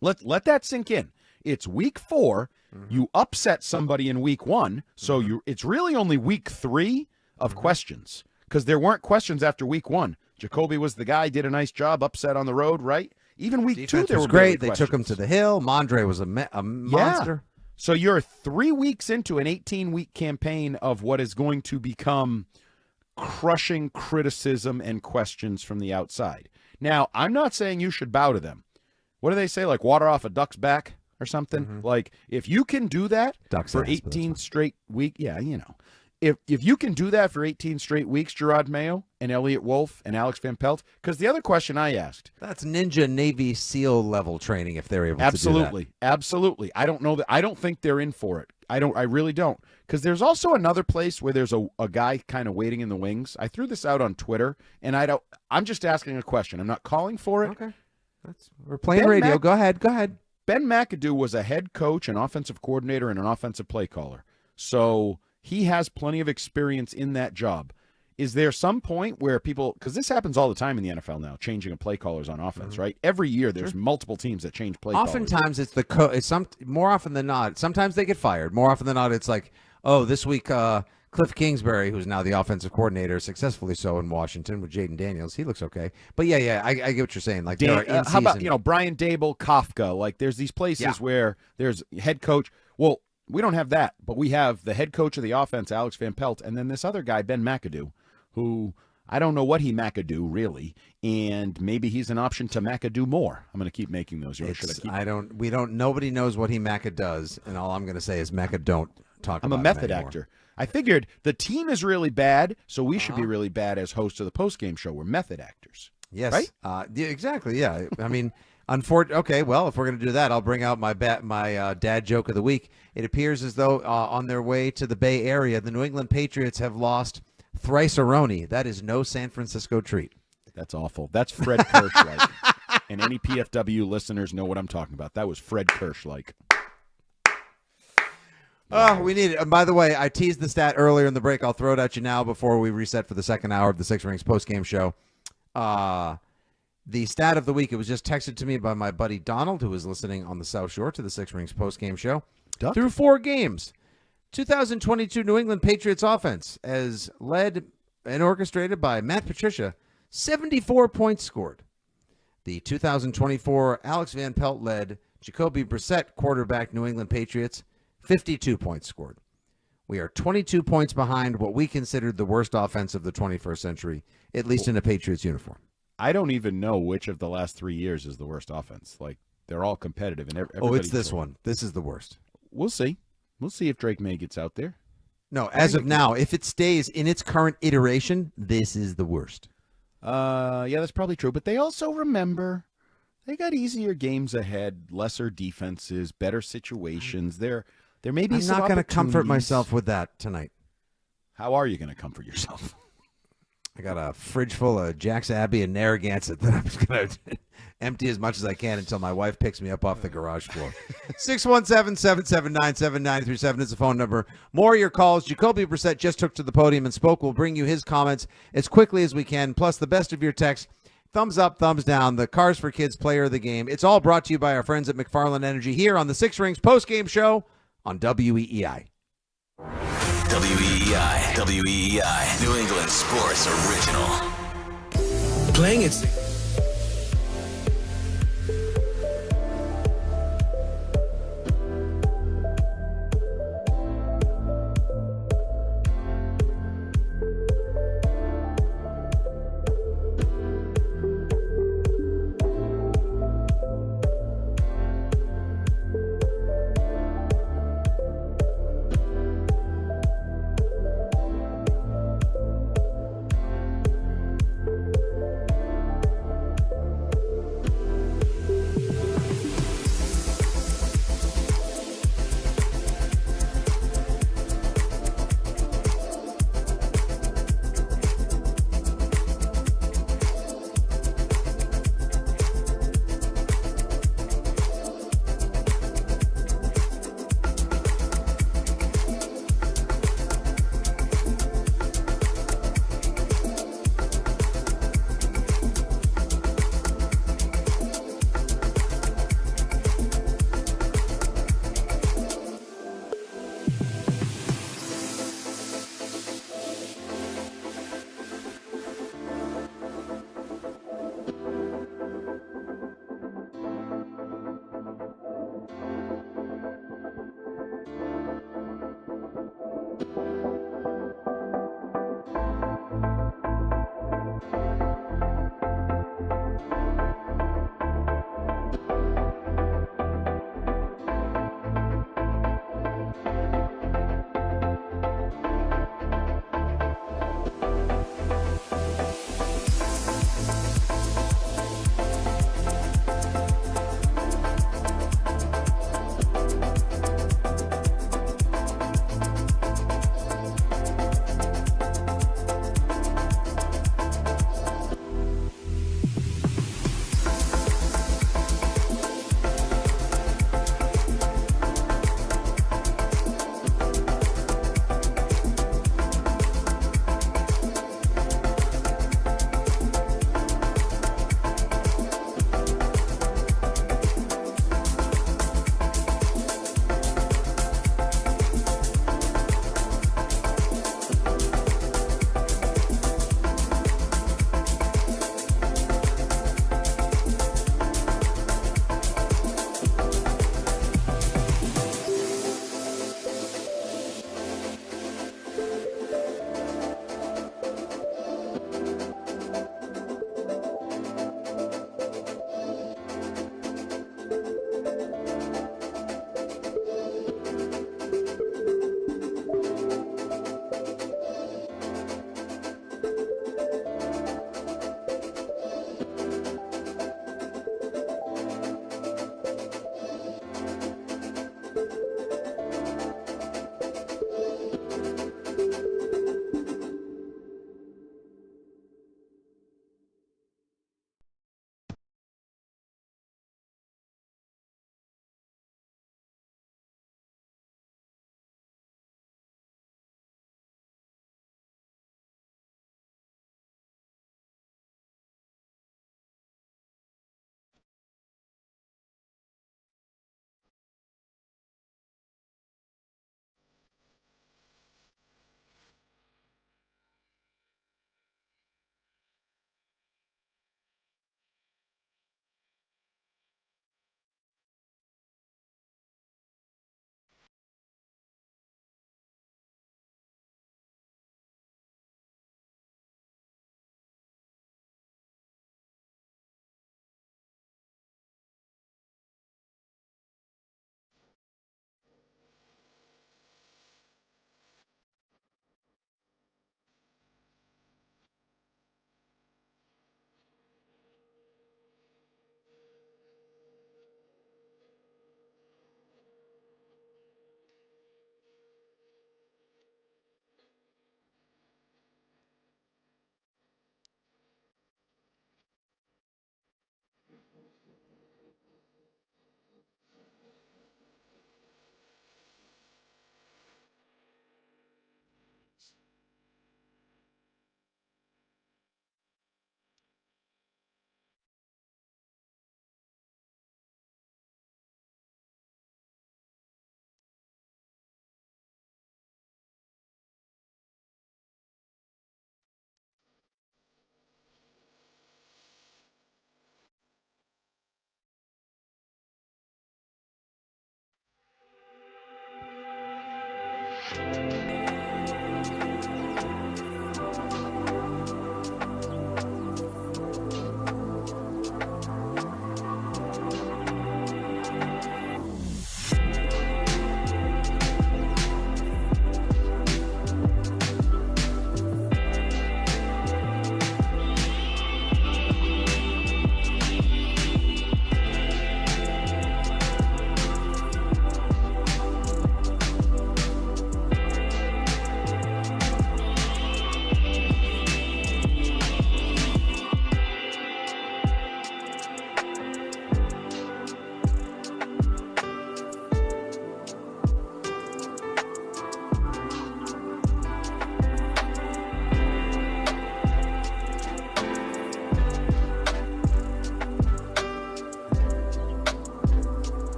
Let that sink in. It's week 4. You upset somebody in week 1, so it's really only week 3 of questions, because there weren't questions after week 1. Jacoby was the guy, did a nice job, upset on the road, right? Even week 2, there was were great. barely They took him to the hill. Mondre was a monster. So you're 3 weeks into an 18-week campaign of what is going to become crushing criticism and questions from the outside. Now, I'm not saying you should bow to them. What do they say, like water off a duck's back or something? Like, if you can do that for 18 straight weeks, if you can do that for 18 straight weeks, Gerard Mayo and Elliott Wolf and Alex Van Pelt, because the other question I asked. That's Ninja Navy SEAL level training if they're able to do that. Absolutely. I don't know that. I don't think they're in for it. I really don't. Because there's also another place where there's a guy kind of waiting in the wings. I threw this out on Twitter, and I'm just asking a question. I'm not calling for it. Okay. We're playing radio. Go ahead. Ben McAdoo was a head coach, an offensive coordinator, and an offensive play caller. So he has plenty of experience in that job. Is there some point where people, because this happens all the time in the NFL now, changing of play callers on offense, right? Every year there's multiple teams that change play callers. Oftentimes it's more often than not. Sometimes they get fired. More often than not, it's like, oh, this week Cliff Kingsbury, who's now the offensive coordinator, successful so in Washington with Jaden Daniels. He looks okay. But yeah, I get what you're saying. Like, how about Brian Dable, Kafka? Like, there's these places where there's head coach. Well, we don't have that, but we have the head coach of the offense, Alex Van Pelt, and then this other guy, Ben McAdoo, who I don't know what he McAdoo really, and maybe he's an option to McAdoo more. I'm going to keep making those. Nobody knows what he Maca does, and all I'm going to say is Maca don't talk about I'm a method him anymore. actor. I figured the team is really bad, so we should be really bad as hosts of the postgame show. We're method actors. Yes. Right? Exactly, yeah. I mean, okay, well, if we're going to do that, I'll bring out my dad joke of the week. It appears as though on their way to the Bay Area, the New England Patriots have lost thrice-a-roni. That is no San Francisco treat. That's awful. That's Fred Kirsch-like. And any PFW listeners know what I'm talking about. That was Fred Kirsch-like. Oh, we need it. And by the way, I teased the stat earlier in the break. I'll throw it at you now before we reset for the second hour of the Six Rings postgame show. The stat of the week, it was just texted to me by my buddy Donald, who was listening on the South Shore to the Six Rings postgame show. Through 4 games, 2022 New England Patriots offense, as led and orchestrated by Matt Patricia, 74 points scored. The 2024 Alex Van Pelt-led Jacoby Brissett quarterback New England Patriots, 52 points scored. We are 22 points behind what we considered the worst offense of the 21st century, at least in a Patriots uniform. I don't even know which of the last 3 years is the worst offense. Like, they're all competitive. And it's this one. This is the worst. We'll see. We'll see if Drake May gets out there. No, as of now, if it stays in its current iteration, this is the worst. Yeah, that's probably true. But they also remember they got easier games ahead, lesser defenses, better situations. There may be some I'm not going to comfort opportunities. myself with that tonight. How are you going to comfort yourself? I got a fridge full of Jack's Abbey and Narragansett that I'm just going to empty as much as I can until my wife picks me up off the garage floor. 617-779-7937 is the phone number. More of your calls. Jacoby Brissett just took to the podium and spoke. We'll bring you his comments as quickly as we can, plus the best of your texts. Thumbs up, thumbs down, the Cars for Kids player of the game. It's all brought to you by our friends at McFarland Energy here on the Six Rings postgame show on WEEI. WEEI, New England Sports Original. Playing it.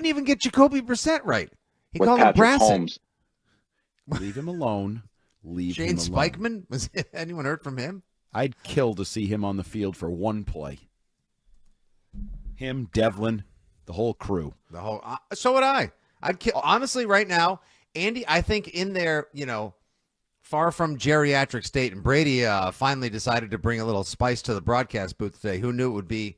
even get Jacoby Brissett right. He with called him Patrick Brassic. Holmes. Leave him alone. Leave Shane him alone. Spikeman? Was anyone heard from him? I'd kill to see him on the field for one play. Him, Devlin, the whole crew. The whole. So would I. I'd kill. Honestly, right now, Andy, I think in their, far from geriatric state, and Brady finally decided to bring a little spice to the broadcast booth today. Who knew it would be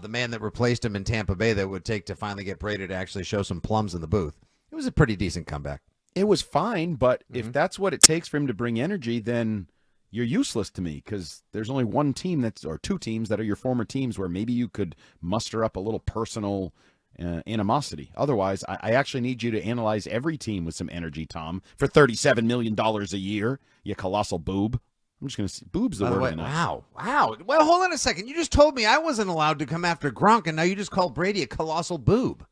the man that replaced him in Tampa Bay that would take to finally get Brady to actually show some plums in the booth? It was a pretty decent comeback. It was fine, but if that's what it takes for him to bring energy, then you're useless to me because there's only one team or two teams that are your former teams where maybe you could muster up a little personal animosity. Otherwise, I actually need you to analyze every team with some energy, Tom, for $37 million a year, you colossal boob. I'm just going to say, boob's the By the word. way, wow. Well, hold on a second. You just told me I wasn't allowed to come after Gronk, and now you just called Brady a colossal boob.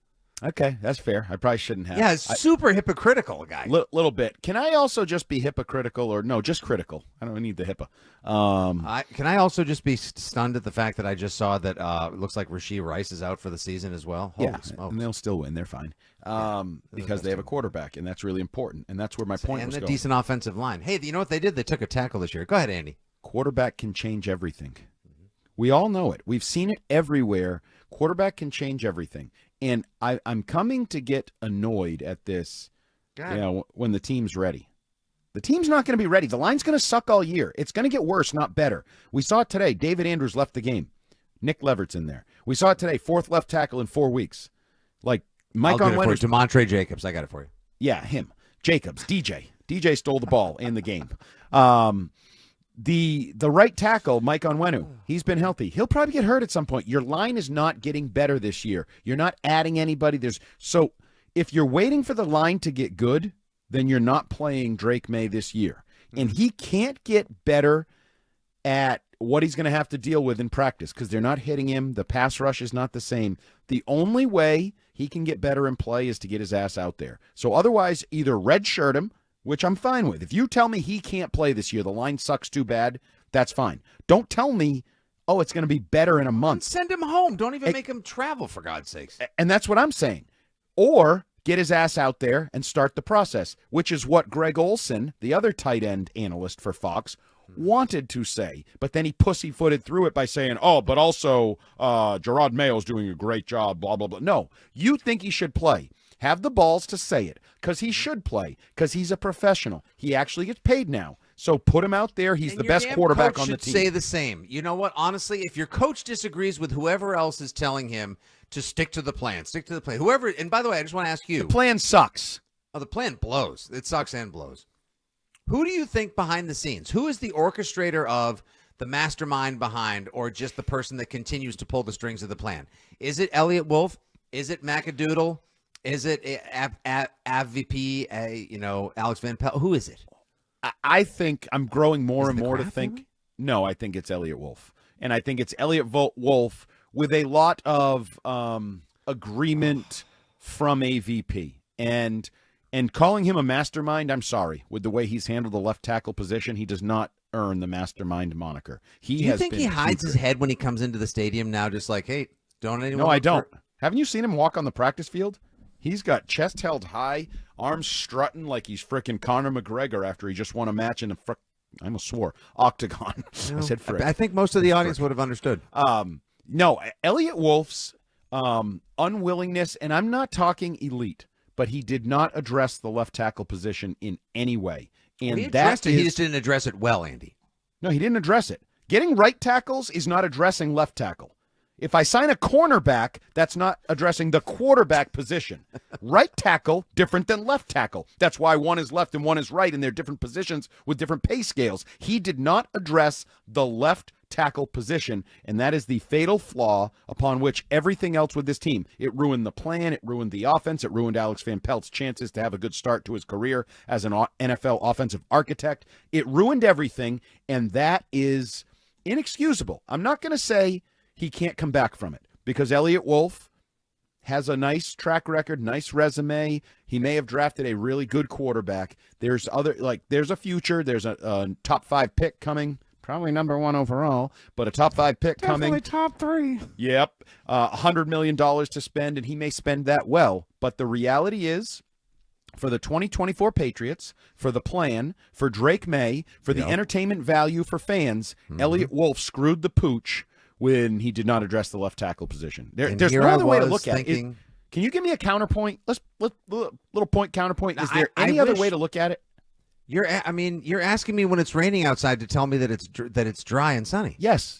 Okay, that's fair. I probably shouldn't have. Yeah, it's super hypocritical, guy. Little bit. Can I also just be hypocritical or no, just critical? I don't need the HIPAA. Can I also just be stunned at the fact that I just saw that it looks like Rashee Rice is out for the season as well? Holy smokes. And they'll still win. They're fine because they have a quarterback, and that's really important. And that's where my point was going. And a going. decent offensive line. Hey, you know what they did? They took a tackle this year. Go ahead, Andy. Quarterback can change everything. We all know it. We've seen it everywhere. Quarterback can change everything. And I'm coming to get annoyed at this, when the team's ready. The team's not going to be ready. The line's going to suck all year. It's going to get worse, not better. We saw it today. David Andrews left the game. Nick Levert's in there. We saw it today. 4th left tackle in 4 weeks. Like Mike Onwenu. Demontre Jacobs. I got it for you. Yeah, him. Jacobs. DJ. DJ stole the ball in the game. The right tackle, Mike Onwenu, he's been healthy. He'll probably get hurt at some point. Your line is not getting better this year. You're not adding anybody. So if you're waiting for the line to get good, then you're not playing Drake May this year. And he can't get better at what he's going to have to deal with in practice because they're not hitting him. The pass rush is not the same. The only way he can get better in play is to get his ass out there. So otherwise, either redshirt him, which I'm fine with. If you tell me he can't play this year, the line sucks too bad, that's fine. Don't tell me, it's going to be better in a month. Send him home. Don't even make him travel, for God's sakes. And that's what I'm saying. Or get his ass out there and start the process, which is what Greg Olson, the other tight end analyst for Fox, wanted to say. But then he pussyfooted through it by saying, but also Gerard Mayo's doing a great job, blah, blah, blah. No, you think he should play. Have the balls to say it, because he should play, because he's a professional. He actually gets paid now. So put him out there. He's the best quarterback on the team. Say the same. You know what? Honestly, if your coach disagrees with whoever else is telling him to stick to the plan, Whoever, and by the way, I just want to ask you. The plan sucks. Oh, the plan blows. It sucks and blows. Who do you think behind the scenes? Who is the orchestrator of the mastermind behind, or just the person that continues to pull the strings of the plan? Is it Elliott Wolf? Is it Macadoodle? Is it AVP, Alex Van Pelt? Who is it? I think I'm growing more and more to think. No, I think it's Elliott Wolf. And I think it's Elliott Wolf with a lot of agreement from AVP. And calling him a mastermind, I'm sorry. With the way he's handled the left tackle position, he does not earn the mastermind moniker. Do you think he hides his head when he comes into the stadium now, just like, hey, don't anyone? No, I don't. Haven't you seen him walk on the practice field? He's got chest held high, arms strutting like he's frickin' Conor McGregor after he just won a match in a I almost swore, octagon. I said frick. I think most of the audience would have understood. No, Elliott Wolf's unwillingness, and I'm not talking elite, but he did not address the left tackle position in any way. And he addressed it. He just didn't address it well, Andy. No, he didn't address it. Getting right tackles is not addressing left tackle. If I sign a cornerback, that's not addressing the quarterback position. Right tackle, different than left tackle. That's why one is left and one is right, and they're different positions with different pay scales. He did not address the left tackle position, and that is the fatal flaw upon which everything else with this team. It ruined the plan. It ruined the offense. It ruined Alex Van Pelt's chances to have a good start to his career as an NFL offensive architect. It ruined everything, and that is inexcusable. I'm not going to say he can't come back from it because Elliott Wolf has a nice track record, nice resume. He may have drafted a really good quarterback. There's a future. There's a top 5 pick coming Probably number 1 overall, but a top 5 pick coming. Definitely top 3. Yep. $100 million to spend, and he may spend that well. But the reality is, for the 2024 Patriots, for the plan, for Drake May, for the entertainment value for fans, Elliott Wolf screwed the pooch when he did not address the left tackle position. There's no other way to look at it. Can you give me a counterpoint? Little point counterpoint. Is there any other way to look at it? You're asking me when it's raining outside to tell me that it's dry and sunny. Yes.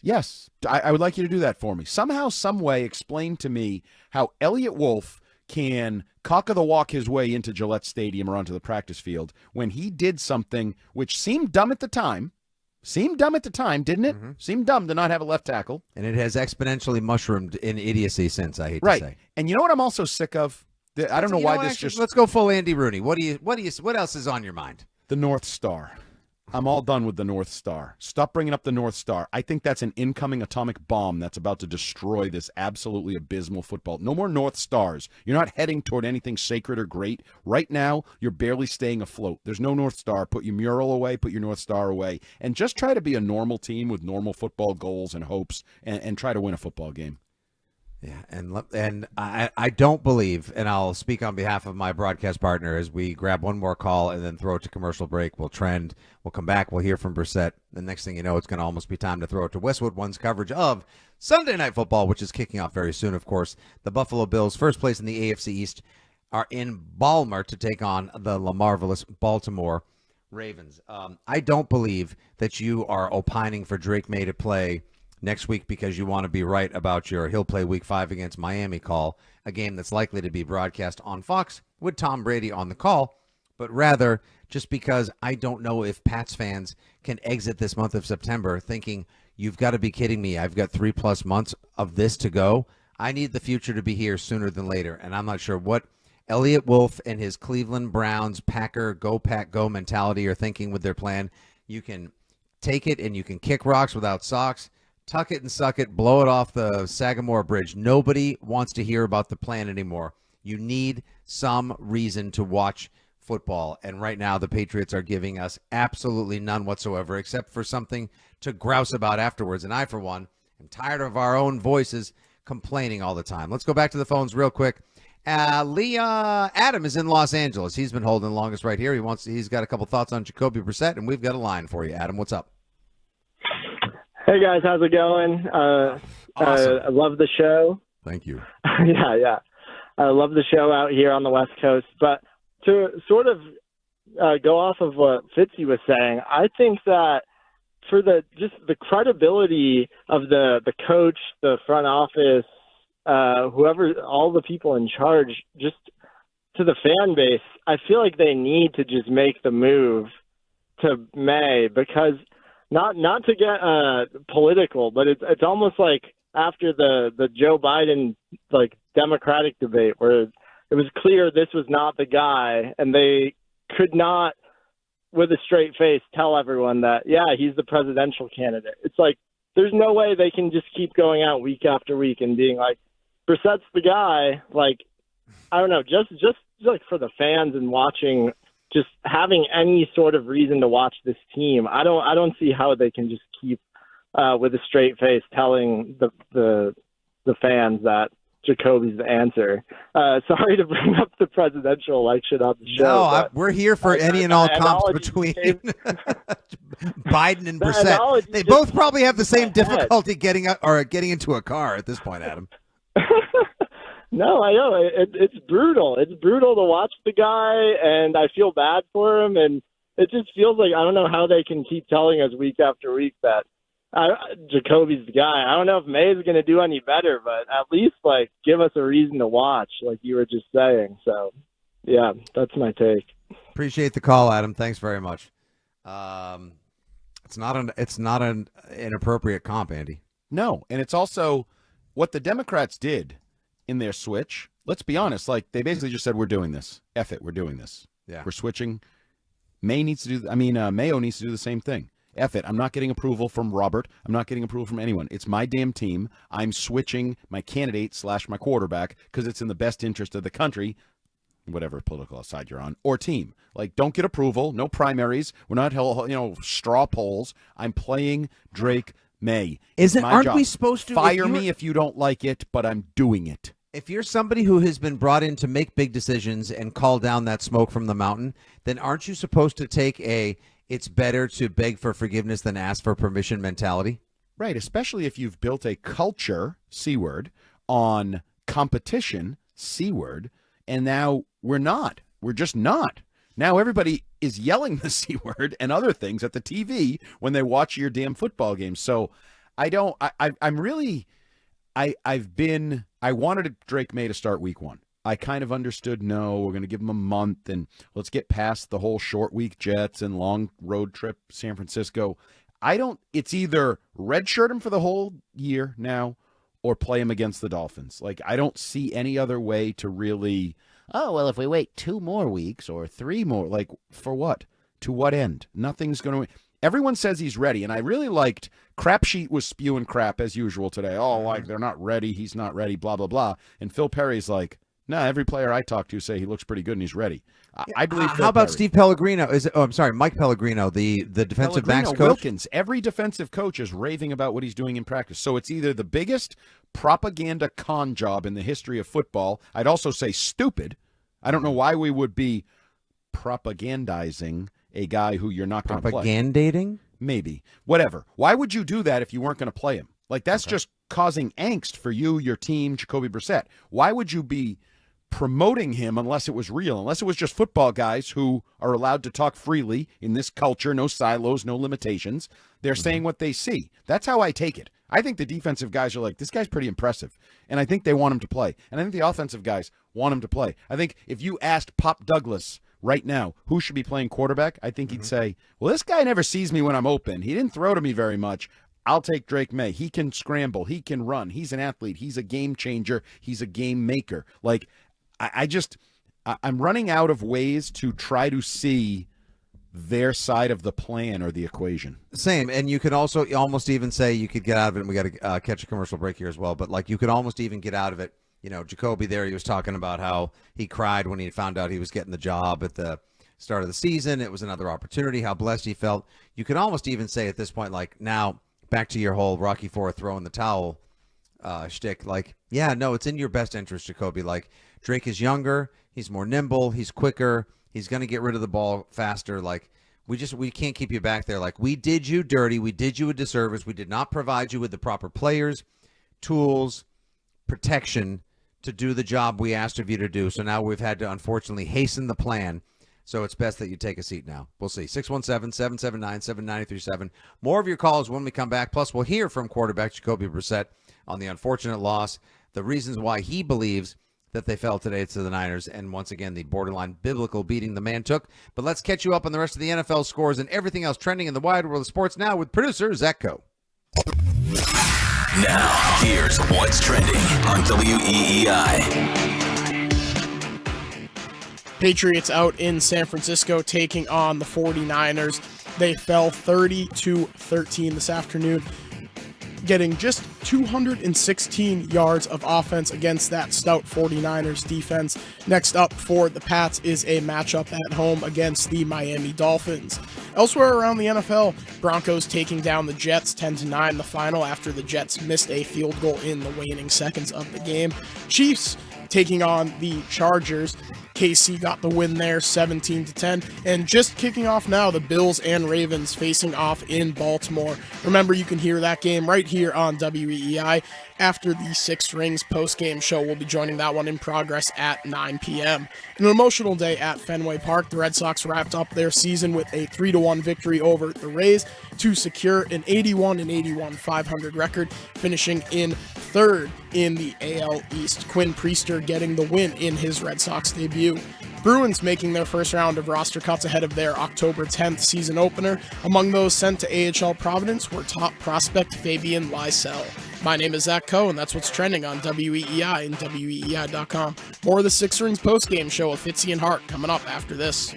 I would like you to do that for me. Somehow, some way, explain to me how Elliott Wolf can cock-of-the-walk his way into Gillette Stadium or onto the practice field when he did something which seemed dumb at the time. Didn't it? Seemed dumb to not have a left tackle. And it has exponentially mushroomed in idiocy since, I hate to say. And you know what I'm also sick of? I don't know why this just... Let's go full Andy Rooney. What else is on your mind? The North Star. I'm all done with the North Star. Stop bringing up the North Star. I think that's an incoming atomic bomb that's about to destroy this absolutely abysmal football. No more North Stars. You're not heading toward anything sacred or great. Right now, you're barely staying afloat. There's no North Star. Put your mural away, put your North Star away, and just try to be a normal team with normal football goals and hopes and try to win a football game. Yeah, and I don't believe, and I'll speak on behalf of my broadcast partner as we grab one more call and then throw it to commercial break. We'll trend. We'll come back. We'll hear from Brissett. The next thing you know, it's going to almost be time to throw it to Westwood One's coverage of Sunday Night Football, which is kicking off very soon, of course. The Buffalo Bills, first place in the AFC East, are in Baltimore to take on the marvelous Baltimore Ravens. I don't believe that you are opining for Drake May to play next week because you want to be right about he'll play week 5 against Miami call, a game that's likely to be broadcast on Fox with Tom Brady on the call, but rather just because I don't know if Pats fans can exit this month of September thinking, you've got to be kidding me, I've got 3+ months of this to go. I need the future to be here sooner than later, and I'm not sure what Elliott Wolf and his Cleveland Browns Packer go Pack go mentality are thinking with their plan. You can take it and you can kick rocks without socks. Tuck it and suck it, blow it off the Sagamore Bridge. Nobody wants to hear about the plan anymore. You need some reason to watch football. And right now, the Patriots are giving us absolutely none whatsoever, except for something to grouse about afterwards. And I, for one, am tired of our own voices complaining all the time. Let's go back to the phones real quick. Adam is in Los Angeles. He's been holding the longest right here. He's got a couple thoughts on Jacoby Brissett, and we've got a line for you. Adam, what's up? Hey guys, how's it going? Awesome. I love the show. Thank you. yeah. I love the show out here on the West Coast. But to sort of go off of what Fitzy was saying, I think that for the credibility of the coach, the front office, whoever, all the people in charge, just to the fan base, I feel like they need to just make the move to May because. Not to get political, but it's almost like after the Joe Biden Democratic debate where it was clear this was not the guy, and they could not, with a straight face, tell everyone that he's the presidential candidate. It's like there's no way they can just keep going out week after week and being like, Brissett's the guy. Like I don't know, just like for the fans and watching. Just having any sort of reason to watch this team, I don't see how they can just keep with a straight face telling the fans that Jacoby's the answer. Sorry to bring up the presidential election on the show. No, we're here for any and all comps between Biden and Brissett. They both probably have the same difficulty getting into a car at this point, Adam. No, I know. It's brutal. It's brutal to watch the guy, and I feel bad for him. And it just feels like I don't know how they can keep telling us week after week that Jacoby's the guy. I don't know if May is going to do any better, but at least give us a reason to watch, like you were just saying. So, yeah, that's my take. Appreciate the call, Adam. Thanks very much. It's not an inappropriate comp, Andy. No, and it's also what the Democrats did. In their switch, let's be honest, they basically just said, we're doing this. F it, we're doing this. Yeah. We're switching. Mayo needs to do the same thing. F it, I'm not getting approval from Robert. I'm not getting approval from anyone. It's my damn team. I'm switching my candidate / my quarterback because it's in the best interest of the country. whatever political side you're on, or team. Like, don't get approval, no primaries. We're not, straw polls. I'm playing Drake May. Aren't we supposed to fire me if you don't like it, but I'm doing it. If you're somebody who has been brought in to make big decisions and call down that smoke from the mountain, then aren't you supposed to take it's better to beg for forgiveness than ask for permission mentality? Right, especially if you've built a culture, C-word, on competition, C-word, and now we're not. We're just not. Now everybody is yelling the C-word and other things at the TV when they watch your damn football games. So I wanted Drake May to start week 1. I kind of understood, no, we're going to give him a month and let's get past the whole short week Jets and long road trip San Francisco. It's either redshirt him for the whole year now or play him against the Dolphins. Like, I don't see any other way to really, if we wait 2 more weeks or 3 more, like, for what? To what end? Nothing's going to. Everyone says he's ready, and I really liked Crap Sheet was spewing crap as usual today. They're not ready, he's not ready, blah, blah, blah. And Phil Perry's like, every player I talk to say he looks pretty good and he's ready. I believe Phil How about Perry. Steve Pellegrino? Mike Pellegrino, the defensive backs coach? Wilkins. Every defensive coach is raving about what he's doing in practice. So it's either the biggest propaganda con job in the history of football. I'd also say stupid. I don't know why we would be propagandizing a guy who you're not going to play. Propagandating? Maybe. Whatever. Why would you do that if you weren't going to play him? Like, that's just causing angst for you, your team, Jacoby Brissett. Why would you be promoting him unless it was real, unless it was just football guys who are allowed to talk freely in this culture, no silos, no limitations? They're saying what they see. That's how I take it. I think the defensive guys are like, this guy's pretty impressive, and I think they want him to play. And I think the offensive guys want him to play. I think if you asked Pop Douglas right now who should be playing quarterback, I think he'd say, well, this guy never sees me when I'm open. He didn't throw to me very much. I'll take Drake May. He can scramble. He can run. He's an athlete. He's a game changer. He's a game maker. Like, I'm running out of ways to try to see their side of the plan or the equation. Same, and you could also almost even say you could get out of it, and we got to catch a commercial break here as well, but like you could almost even get out of it. Jacoby there, he was talking about how he cried when he found out he was getting the job at the start of the season. It was another opportunity, how blessed he felt. You could almost even say at this point, like, now, back to your whole Rocky IV throwing the towel shtick, like, yeah, no, it's in your best interest, Jacoby. Like, Drake is younger, he's more nimble, he's quicker, he's going to get rid of the ball faster. Like, we can't keep you back there. Like, we did you dirty, we did you a disservice, we did not provide you with the proper players, tools, protection to do the job we asked of you to do. So now we've had to, unfortunately, hasten the plan. So it's best that you take a seat now. We'll see. 617-779-7937. More of your calls when we come back. Plus, we'll hear from quarterback Jacoby Brissett on the unfortunate loss, the reasons why he believes that they fell today to the Niners, and once again, the borderline biblical beating the man took. But let's catch you up on the rest of the NFL scores and everything else trending in the wide world of sports now with producer Zach Coe. Now, here's what's trending on WEEI. Patriots out in San Francisco taking on the 49ers. They fell 30-13 this afternoon, getting just 216 yards of offense against that stout 49ers defense. Next up for the Pats is a matchup at home against the Miami Dolphins. Elsewhere around the NFL, Broncos taking down the Jets 10-9 the final after the Jets missed a field goal in the waning seconds of the game. Chiefs taking on the Chargers. KC got the win there, 17-10. And just kicking off now, the Bills and Ravens facing off in Baltimore. Remember, you can hear that game right here on WEEI after the Six Rings postgame show. We'll be joining that one in progress at 9 p.m. An emotional day at Fenway Park. The Red Sox wrapped up their season with a 3-1 victory over the Rays to secure an 81-81 .500 record, finishing in third in the AL East. Quinn Priester getting the win in his Red Sox debut. Bruins making their first round of roster cuts ahead of their October 10th season opener. Among those sent to AHL Providence were top prospect Fabian Lysell. My name is Zach Coe, and that's what's trending on WEEI and WEEI.com. More of the Six Rings postgame show with Fitzy and Hart coming up after this.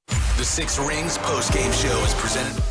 The Six Rings postgame show is presented.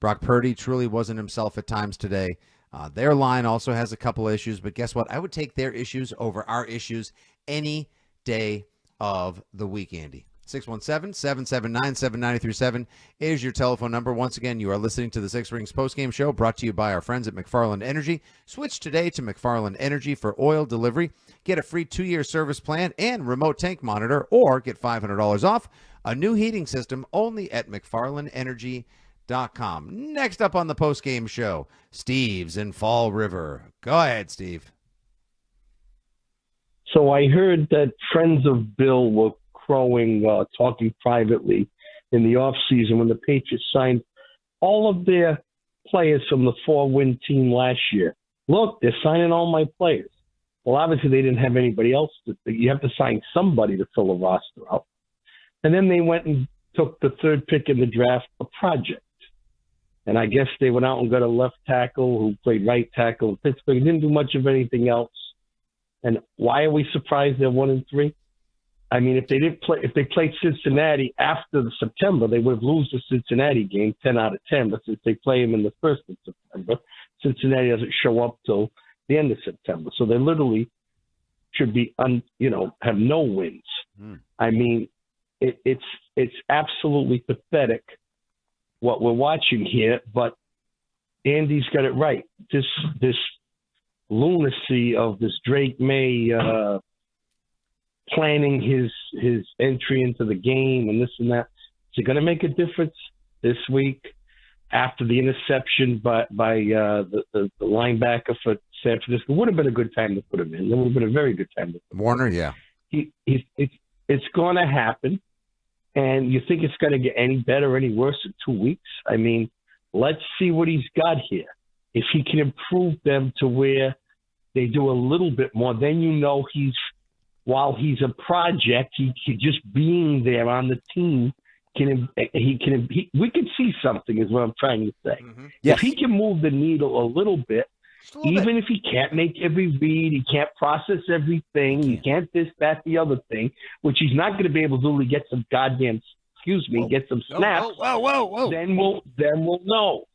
Brock Purdy truly wasn't himself at times today. Their line also has a couple of issues, but guess what? I would take their issues over our issues any day of the week, Andy. 617-779-7937 is your telephone number. Once again, you are listening to the Six Rings postgame show brought to you by our friends at McFarland Energy. Switch today to McFarland Energy for oil delivery. Get a free 2-year service plan and remote tank monitor, or get $500 off a new heating system only at McFarlandEnergy.com. Next up on the postgame show, Steve's in Fall River. Go ahead, Steve. So I heard that friends of Bill were crowing, talking privately in the offseason when the Patriots signed all of their players from the 4-win team last year. Look, they're signing all my players. Well, obviously they didn't have anybody else. You have to sign somebody to fill a roster out. And then they went and took the 3rd pick in the draft, a project. And I guess they went out and got a left tackle who played right tackle in Pittsburgh. Didn't do much of anything else. And why are we surprised they're 1-3? I mean, if they played Cincinnati after September, they would have lost the Cincinnati game 10 out of 10. But since they play them in the 1st of September, Cincinnati doesn't show up till the end of September. So they literally should be, have no wins. I mean, it's absolutely pathetic what we're watching here. But Andy's got it right. This lunacy of this Drake May planning his entry into the game and this and that. Is it going to make a difference this week after the interception by the linebacker for San Francisco? Would have been a good time to put him in. It would have been a very good time to put Warner, yeah. It's going to happen, and you think it's going to get any better or any worse in 2 weeks? I mean, let's see what he's got here. If he can improve them to where they do a little bit more, then while he's a project, he just being there on the team we can see something is what I'm trying to say. Yes. If he can move the needle a little bit, even if he can't make every read, he can't process everything, he can't this, that, the other thing, which he's not going to be able to do to get some get some snaps. Whoa. Then we'll know.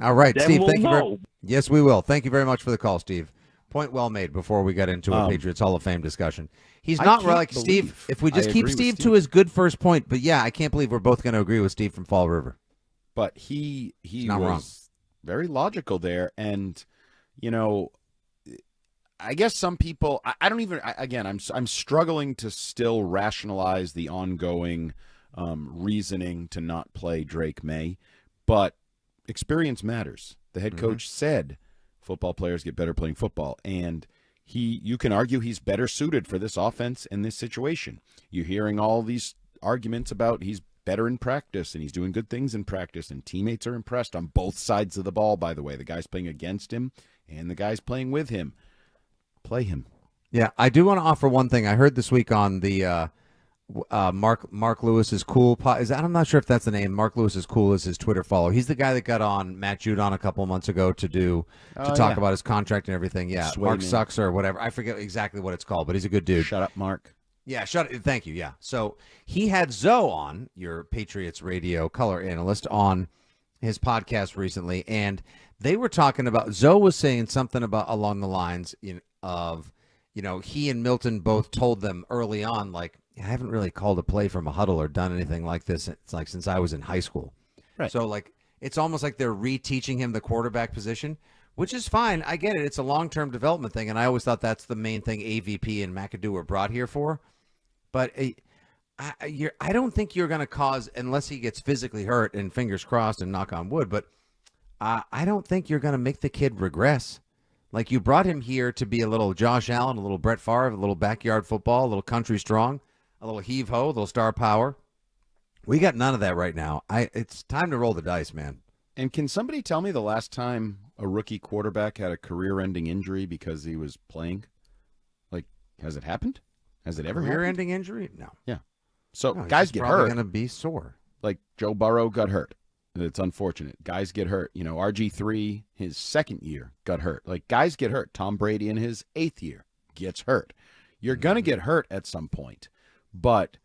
All right, Then Steve, we'll thank you know. Yes, we will. Thank you very much for the call, Steve. Point well made before we got into a Patriots Hall of Fame discussion. He's not like Steve. If we just keep Steve to his good first point, but yeah, I can't believe we're both going to agree with Steve from Fall River. But he not wrong. was very logical there. And, I guess some people, I don't even, again, I'm struggling to still rationalize the ongoing reasoning to not play Drake May. But experience matters. The head coach said football players get better playing football. And you can argue he's better suited for this offense in this situation. You're hearing all these arguments about he's better in practice and he's doing good things in practice, and teammates are impressed on both sides of the ball, by the way. The guys playing against him and the guys playing with him. Play him. Yeah, I do want to offer one thing. I heard this week on the Mark Lewis is cool. I'm not sure if that's the name. Mark Lewis is cool is his Twitter follow. He's the guy that got on Matt Judon a couple of months ago to talk about his contract and everything. Yeah, Mark sucks or whatever. I forget exactly what it's called, but he's a good dude. Shut up, Mark. Yeah, thank you. Yeah. So he had Zoe on, your Patriots radio color analyst, on his podcast recently, and they were talking about, Zoe was saying something about along the lines of, he and Milton both told them early on, like, I haven't really called a play from a huddle or done anything like this. It's like since I was in high school. Right. So like, it's almost like they're reteaching him the quarterback position, which is fine. I get it. It's a long-term development thing. And I always thought that's the main thing AVP and McAdoo were brought here for. But I don't think you're going to cause, unless he gets physically hurt, and fingers crossed and knock on wood, but I don't think you're going to make the kid regress. Like, you brought him here to be a little Josh Allen, a little Brett Favre, a little backyard football, a little country strong, a little heave-ho, a little star power. We got none of that right now. It's time to roll the dice, man. And can somebody tell me the last time a rookie quarterback had a career-ending injury because he was playing? Like, has it happened? Has it ever happened? Career-ending injury? No. Yeah. So No, guys he's get probably hurt. going to be sore. Like Joe Burrow got hurt. It's unfortunate. Guys get hurt. RG3, his second year, got hurt. Like, guys get hurt. Tom Brady in his 8th year gets hurt. You're going to get hurt at some point, but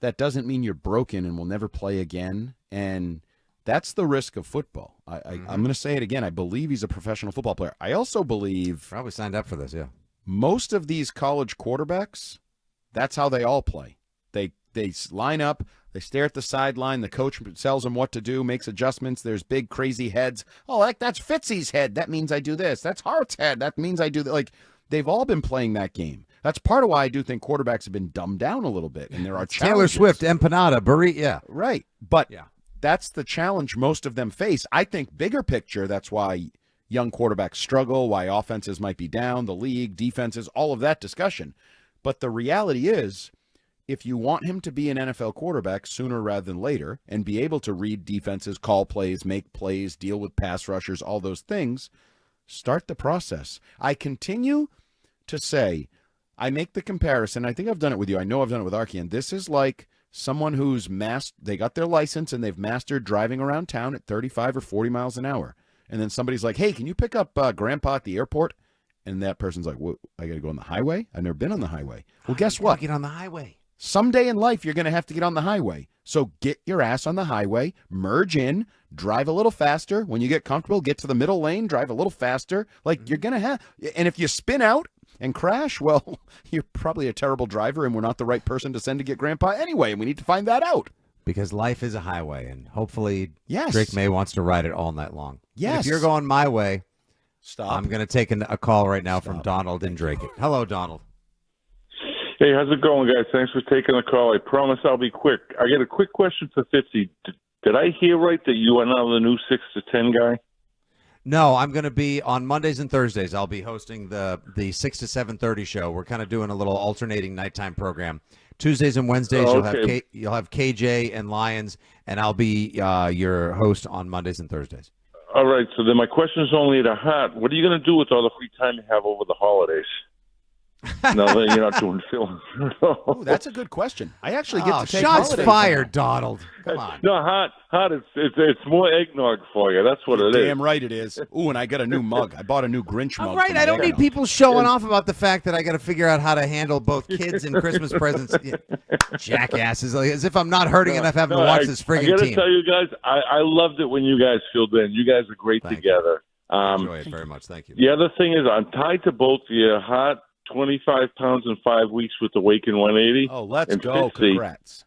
that doesn't mean you're broken and will never play again. And That's the risk of football. I'm going to say it again. I believe he's a professional football player. I also believe probably signed up for this. Yeah, most of these college quarterbacks, that's how they all play. They line up. They stare at the sideline. The coach tells them what to do, makes adjustments. There's big, crazy heads. Oh, that's Fitzy's head. That means I do this. That's Hart's head. That means I do that. Like, they've all been playing that game. That's part of why I do think quarterbacks have been dumbed down a little bit, and there are challenges. Taylor Swift, empanada, burrito. Yeah, right. But that's the challenge most of them face. I think bigger picture, that's why young quarterbacks struggle, why offenses might be down, the league, defenses, all of that discussion. But the reality is, if you want him to be an NFL quarterback sooner rather than later and be able to read defenses, call plays, make plays, deal with pass rushers, all those things, start the process. I continue to say, I make the comparison. I think I've done it with you. I know I've done it with Arkian. This is like someone who's they got their license and they've mastered driving around town at 35 or 40 miles an hour. And then somebody's like, hey, can you pick up Grandpa at the airport? And that person's like, what, I got to go on the highway? I've never been on the highway. Well, guess what? Get on the highway. Someday in life, you're going to have to get on the highway. So get your ass on the highway, merge in, drive a little faster. When you get comfortable, get to the middle lane, drive a little faster. Like, you're going to have, and if you spin out and crash, well, you're probably a terrible driver, and we're not the right person to send to get Grandpa anyway, and we need to find that out. Because life is a highway, and hopefully yes. Drake May wants to ride it all night long. Yes. And if you're going my way, stop. I'm going to take a call right now from Donald in Drake. Hello, Donald. Hey, how's it going, guys? Thanks for taking the call. I promise I'll be quick. I got a quick question for Fitzy. Did I hear right that you are now the new 6 to 10 guy? No, I'm going to be on Mondays and Thursdays. I'll be hosting the 6 to 7:30 show. We're kind of doing a little alternating nighttime program. Tuesdays and Wednesdays, you'll have KJ and Lions, and I'll be your host on Mondays and Thursdays. All right. So then my question is only to Hart. What are you going to do with all the free time you have over the holidays? No, you're not doing film. Ooh, that's a good question. I actually get to take shots holidays fired, now. Donald. Come on. No, Hart, it's more eggnog for you. That's what it is. Damn right it is. Ooh, and I got a new mug. I bought a new Grinch mug. All right, I don't need people showing off about the fact that I got to figure out how to handle both kids and Christmas presents. Jackasses, like, as if I'm not hurting enough having to watch this friggin' team. I got team. to tell you guys, I loved it when you guys filled in. You guys are great together. I enjoy it very much. Thank you. The other thing is, I'm tied to both of you. Hart, 25 pounds in 5 weeks with the Waken 180. Oh, let's and go. 50. Congrats.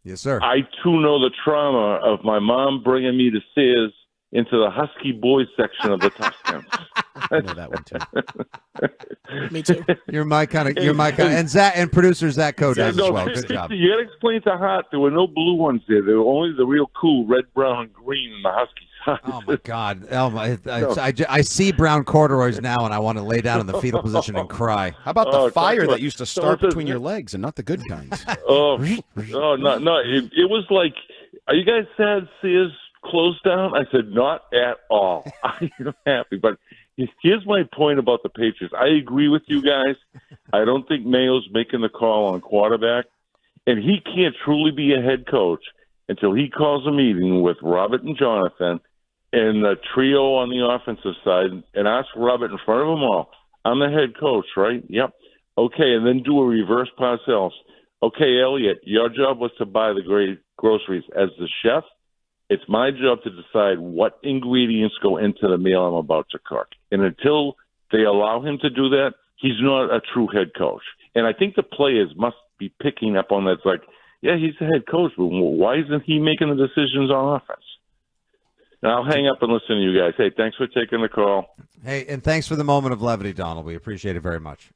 Yes, sir. I, too, know the trauma of my mom bringing me to Sears into the Husky Boys section of the touchdowns. I know that one, too. Me too. You're my kind of. And Zach and producer Zach Code does as well. Good job. You got to explain to Hart there were no blue ones there. There were only the real cool red, brown, and green in the Husky side. Oh my God! I see brown corduroys now, and I want to lay down in the fetal position and cry. How about the fire that used to start between your legs and not the good kinds? No. It was like, are you guys sad Sears closed down? I said, not at all. I am happy. But here's my point about the Patriots. I agree with you guys. I don't think Mayo's making the call on quarterback, and he can't truly be a head coach until he calls a meeting with Robert and Jonathan and the trio on the offensive side and ask Robert in front of them all, I'm the head coach, right? Yep. Okay, and then do a reverse parcels. Okay, Elliot, your job was to buy the groceries. As the chef, it's my job to decide what ingredients go into the meal I'm about to cook. And until they allow him to do that, he's not a true head coach. And I think the players must be picking up on that. It's like, yeah, he's the head coach, but why isn't he making the decisions on offense? And I'll hang up and listen to you guys. Hey, thanks for taking the call. Hey, and thanks for the moment of levity, Donald. We appreciate it very much.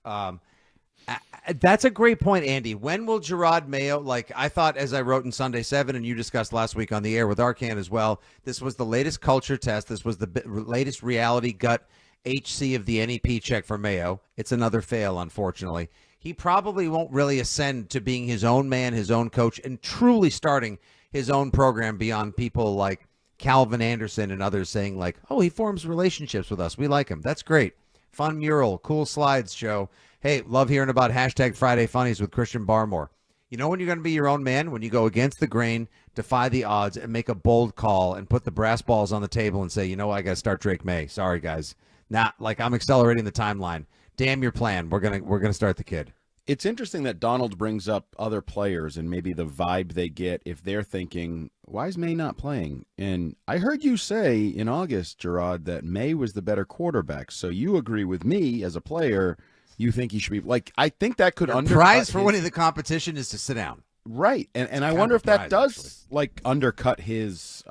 That's a great point, Andy. When will Gerard Mayo, like I thought as I wrote in Sunday 7 and you discussed last week on the air with Arcan as well, this was the latest culture test. This was the latest reality gut HC of the NEP check for Mayo. It's another fail, unfortunately. He probably won't really ascend to being his own man, his own coach, and truly starting his own program beyond people like Calvin Anderson and others saying like, oh, he forms relationships with us. We like him. That's great. Fun mural, cool slides show. Hey, love hearing about hashtag Friday Funnies with Christian Barmore. You know when you're going to be your own man? When you go against the grain, defy the odds, and make a bold call and put the brass balls on the table and say, you know, I got to start Drake May. Sorry, guys. Not like I'm accelerating the timeline. Damn your plan. We're gonna start the kid. It's interesting that Donald brings up other players and maybe the vibe they get if they're thinking, why is May not playing? And I heard you say in August, Gerard, that May was the better quarterback. So you agree with me as a player. You think he should be like, I think that could undercut prize for winning the competition is to sit down. Right. And I wonder if that does like undercut his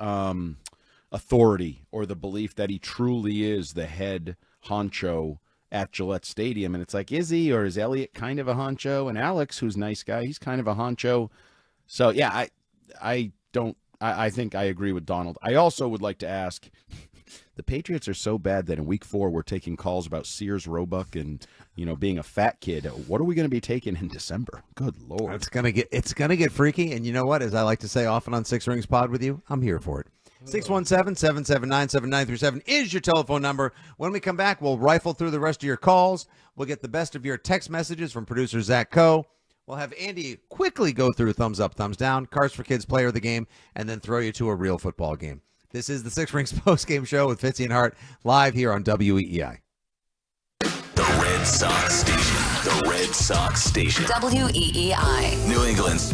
authority or the belief that he truly is the head honcho at Gillette Stadium. And it's like, is he, or is Elliott kind of a honcho? And Alex, who's a nice guy, he's kind of a honcho. So yeah, I think I agree with Donald. I also would like to ask, the Patriots are so bad that in week 4 we're taking calls about Sears Roebuck and being a fat kid. What are we going to be taking in December? Good Lord. It's gonna get freaky. And you know what? As I like to say often on Six Rings Pod with you, I'm here for it. 617-779-7937 is your telephone number. When we come back, we'll rifle through the rest of your calls. We'll get the best of your text messages from producer Zach Coe. We'll have Andy quickly go through thumbs up, thumbs down, Cars for Kids player of the game, and then throw you to a real football game. This is the Six Rings Postgame Show with Fitzy and Hart, live here on WEEI. The Red Sox Station. The Red Sox Station. WEEI. New England's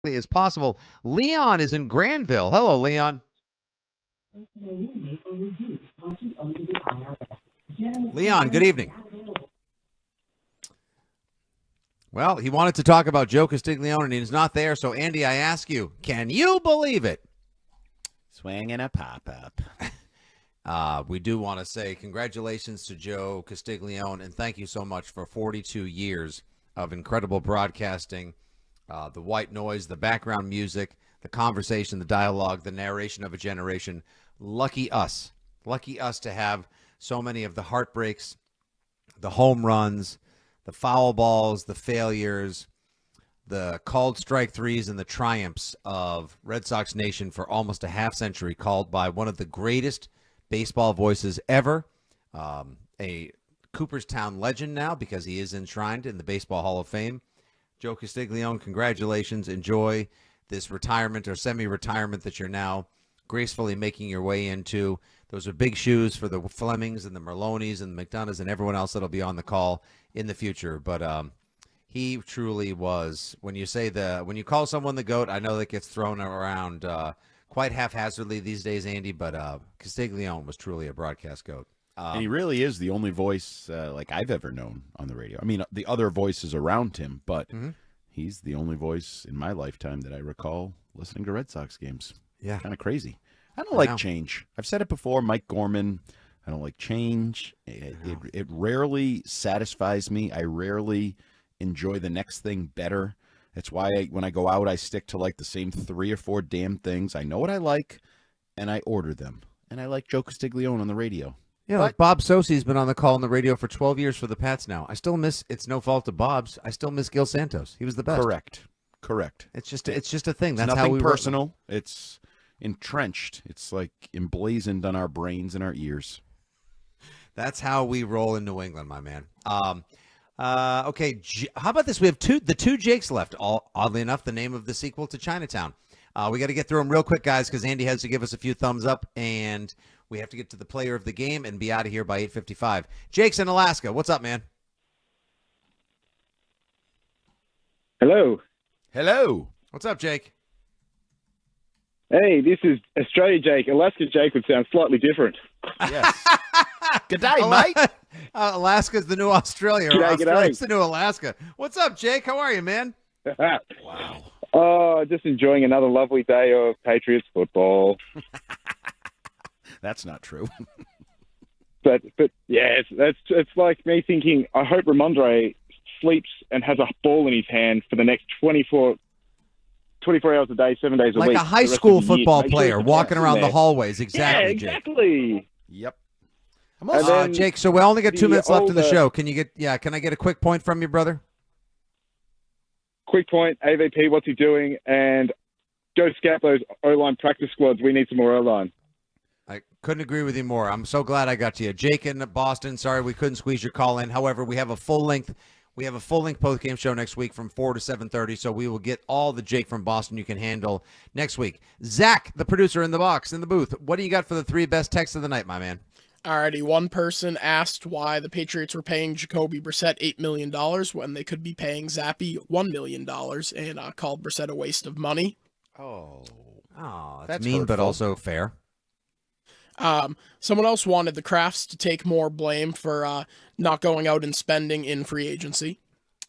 as possible. Leon is in Granville. Hello, Leon. Leon, good evening. Well, he wanted to talk about Joe Castiglione, and he's not there. So, Andy, I ask you, can you believe it? Swinging a pop-up. We do want to say congratulations to Joe Castiglione, and thank you so much for 42 years of incredible broadcasting, the white noise, the background music, the conversation, the dialogue, the narration of a generation. Lucky us to have so many of the heartbreaks, the home runs, the foul balls, the failures, the called strike threes, and the triumphs of Red Sox Nation for almost a half century, called by one of the greatest baseball voices ever, a Cooperstown legend now because he is enshrined in the Baseball Hall of Fame. Joe Castiglione, congratulations. Enjoy this retirement or semi-retirement that you're now gracefully making your way into. Those are big shoes for the Flemings and the Merlonis and the McDonoughs and everyone else that'll be on the call in the future. But he truly was, when you call someone the GOAT, I know that gets thrown around quite haphazardly these days, Andy, but Castiglione was truly a broadcast GOAT. And he really is the only voice like I've ever known on the radio. I mean, the other voices around him, but he's the only voice in my lifetime that I recall listening to Red Sox games. Yeah. Kind of crazy. I don't like change. I've said it before, Mike Gorman. I don't like change. It rarely satisfies me. I rarely enjoy the next thing better. That's why when I go out, I stick to like the same 3 or 4 damn things. I know what I like, and I order them. And I like Joe Castiglione on the radio. Yeah, like Bob Sosi's been on the call on the radio for 12 years for the Pats now. I still miss, it's no fault of Bob's, I still miss Gil Santos. He was the best. Correct. It's just a thing. That's it's how nothing we personal. It's entrenched. It's like emblazoned on our brains and our ears. That's how we roll in New England, my man. Okay, how about this? We have the two Jakes left. Oddly enough, the name of the sequel to Chinatown. We got to get through them real quick, guys, because Andy has to give us a few thumbs up, and we have to get to the player of the game and be out of here by 8:55. Jake's in Alaska. What's up, man? Hello. What's up, Jake? Hey, this is Australia Jake. Alaska Jake would sound slightly different. Yes. Good day, mate. Alaska's the new Australia. G'day, Australia's g'day. the new Alaska. What's up, Jake? How are you, man? Wow. Oh, just enjoying another lovely day of Patriots football. That's not true. But yeah, it's like me thinking, I hope Ramondre sleeps and has a ball in his hand for the next 24 hours a day, 7 days a Like week. a high the rest school of the year. football Make sure player he's walking in around the there. hallways. Exactly, Yeah, Jake. exactly. Yep. Jake, so we only got 2 minutes left in the older- show. Can I get a quick point from you, brother? Quick point, AVP, what's he doing? And go scout those O-line practice squads. We need some more O-line. I couldn't agree with you more. I'm so glad I got to you. Jake in Boston, sorry we couldn't squeeze your call in. However, we have a full-length post-game show next week from 4 to 7:30, so we will get all the Jake from Boston you can handle next week. Zach, the producer in the box, in the booth, what do you got for the 3 best texts of the night, my man? Alrighty, one person asked why the Patriots were paying Jacoby Brissett $8 million when they could be paying Zappy $1 million and called Brissett a waste of money. Oh, that's That's mean, but hurtful. also fair. Someone else wanted the Crafts to take more blame for not going out and spending in free agency.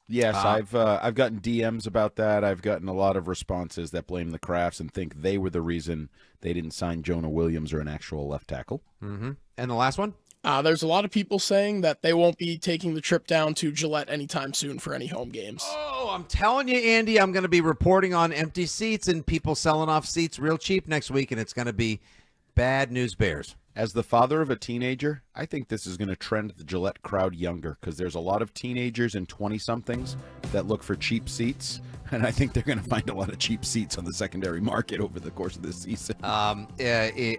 Yes, I've gotten DMs about that. I've gotten a lot of responses that blame the Crafts and think they were the reason they didn't sign Jonah Williams or an actual left tackle. Mm-hmm. And the last one? There's a lot of people saying that they won't be taking the trip down to Gillette anytime soon for any home games. Oh, I'm telling you, Andy, I'm going to be reporting on empty seats and people selling off seats real cheap next week, and it's going to be bad news bears. As the father of a teenager, I think this is going to trend the Gillette crowd younger because there's a lot of teenagers and 20-somethings that look for cheap seats, and I think they're going to find a lot of cheap seats on the secondary market over the course of this season. I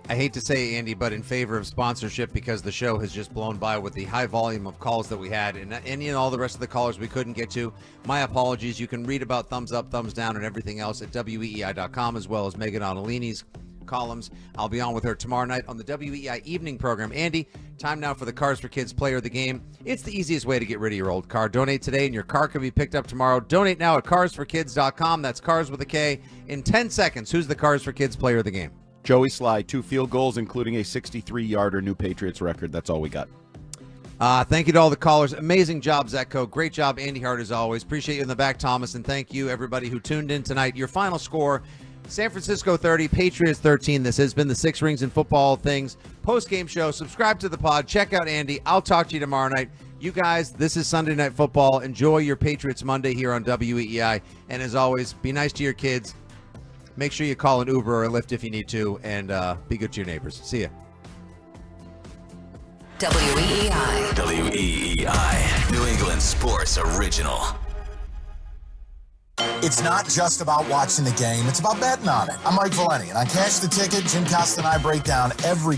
hate to say, Andy, but in favor of sponsorship because the show has just blown by with the high volume of calls that we had and any and all the rest of the callers we couldn't get to. My apologies. You can read about thumbs up, thumbs down, and everything else at WEEI.com as well as Megan Onolini's columns. I'll be on with her tomorrow night on the WEEI evening program. Andy, time now for the Cars for Kids Player of the Game. It's the easiest way to get rid of your old car. Donate today and your car can be picked up tomorrow. Donate now at carsforkids.com. That's cars with a K. In 10 seconds, who's the Cars for Kids Player of the Game? Joey Sly, 2 field goals, including a 63-yarder, new Patriots record. That's all we got. Thank you to all the callers. Amazing job, Zetko. Great job, Andy Hart, as always. Appreciate you in the back, Thomas, and thank you, everybody who tuned in tonight. Your final score, San Francisco 30, Patriots 13. This has been the Six Rings and Football Things post-game show. Subscribe to the pod. Check out Andy. I'll talk to you tomorrow night. You guys, this is Sunday Night Football. Enjoy your Patriots Monday here on WEEI. And as always, be nice to your kids. Make sure you call an Uber or a Lyft if you need to, and be good to your neighbors. See ya. WEEI. WEEI. New England Sports Original. It's not just about watching the game, it's about betting on it. I'm Mike Valeni, and on Cash the Ticket, Jim Costa and I break down every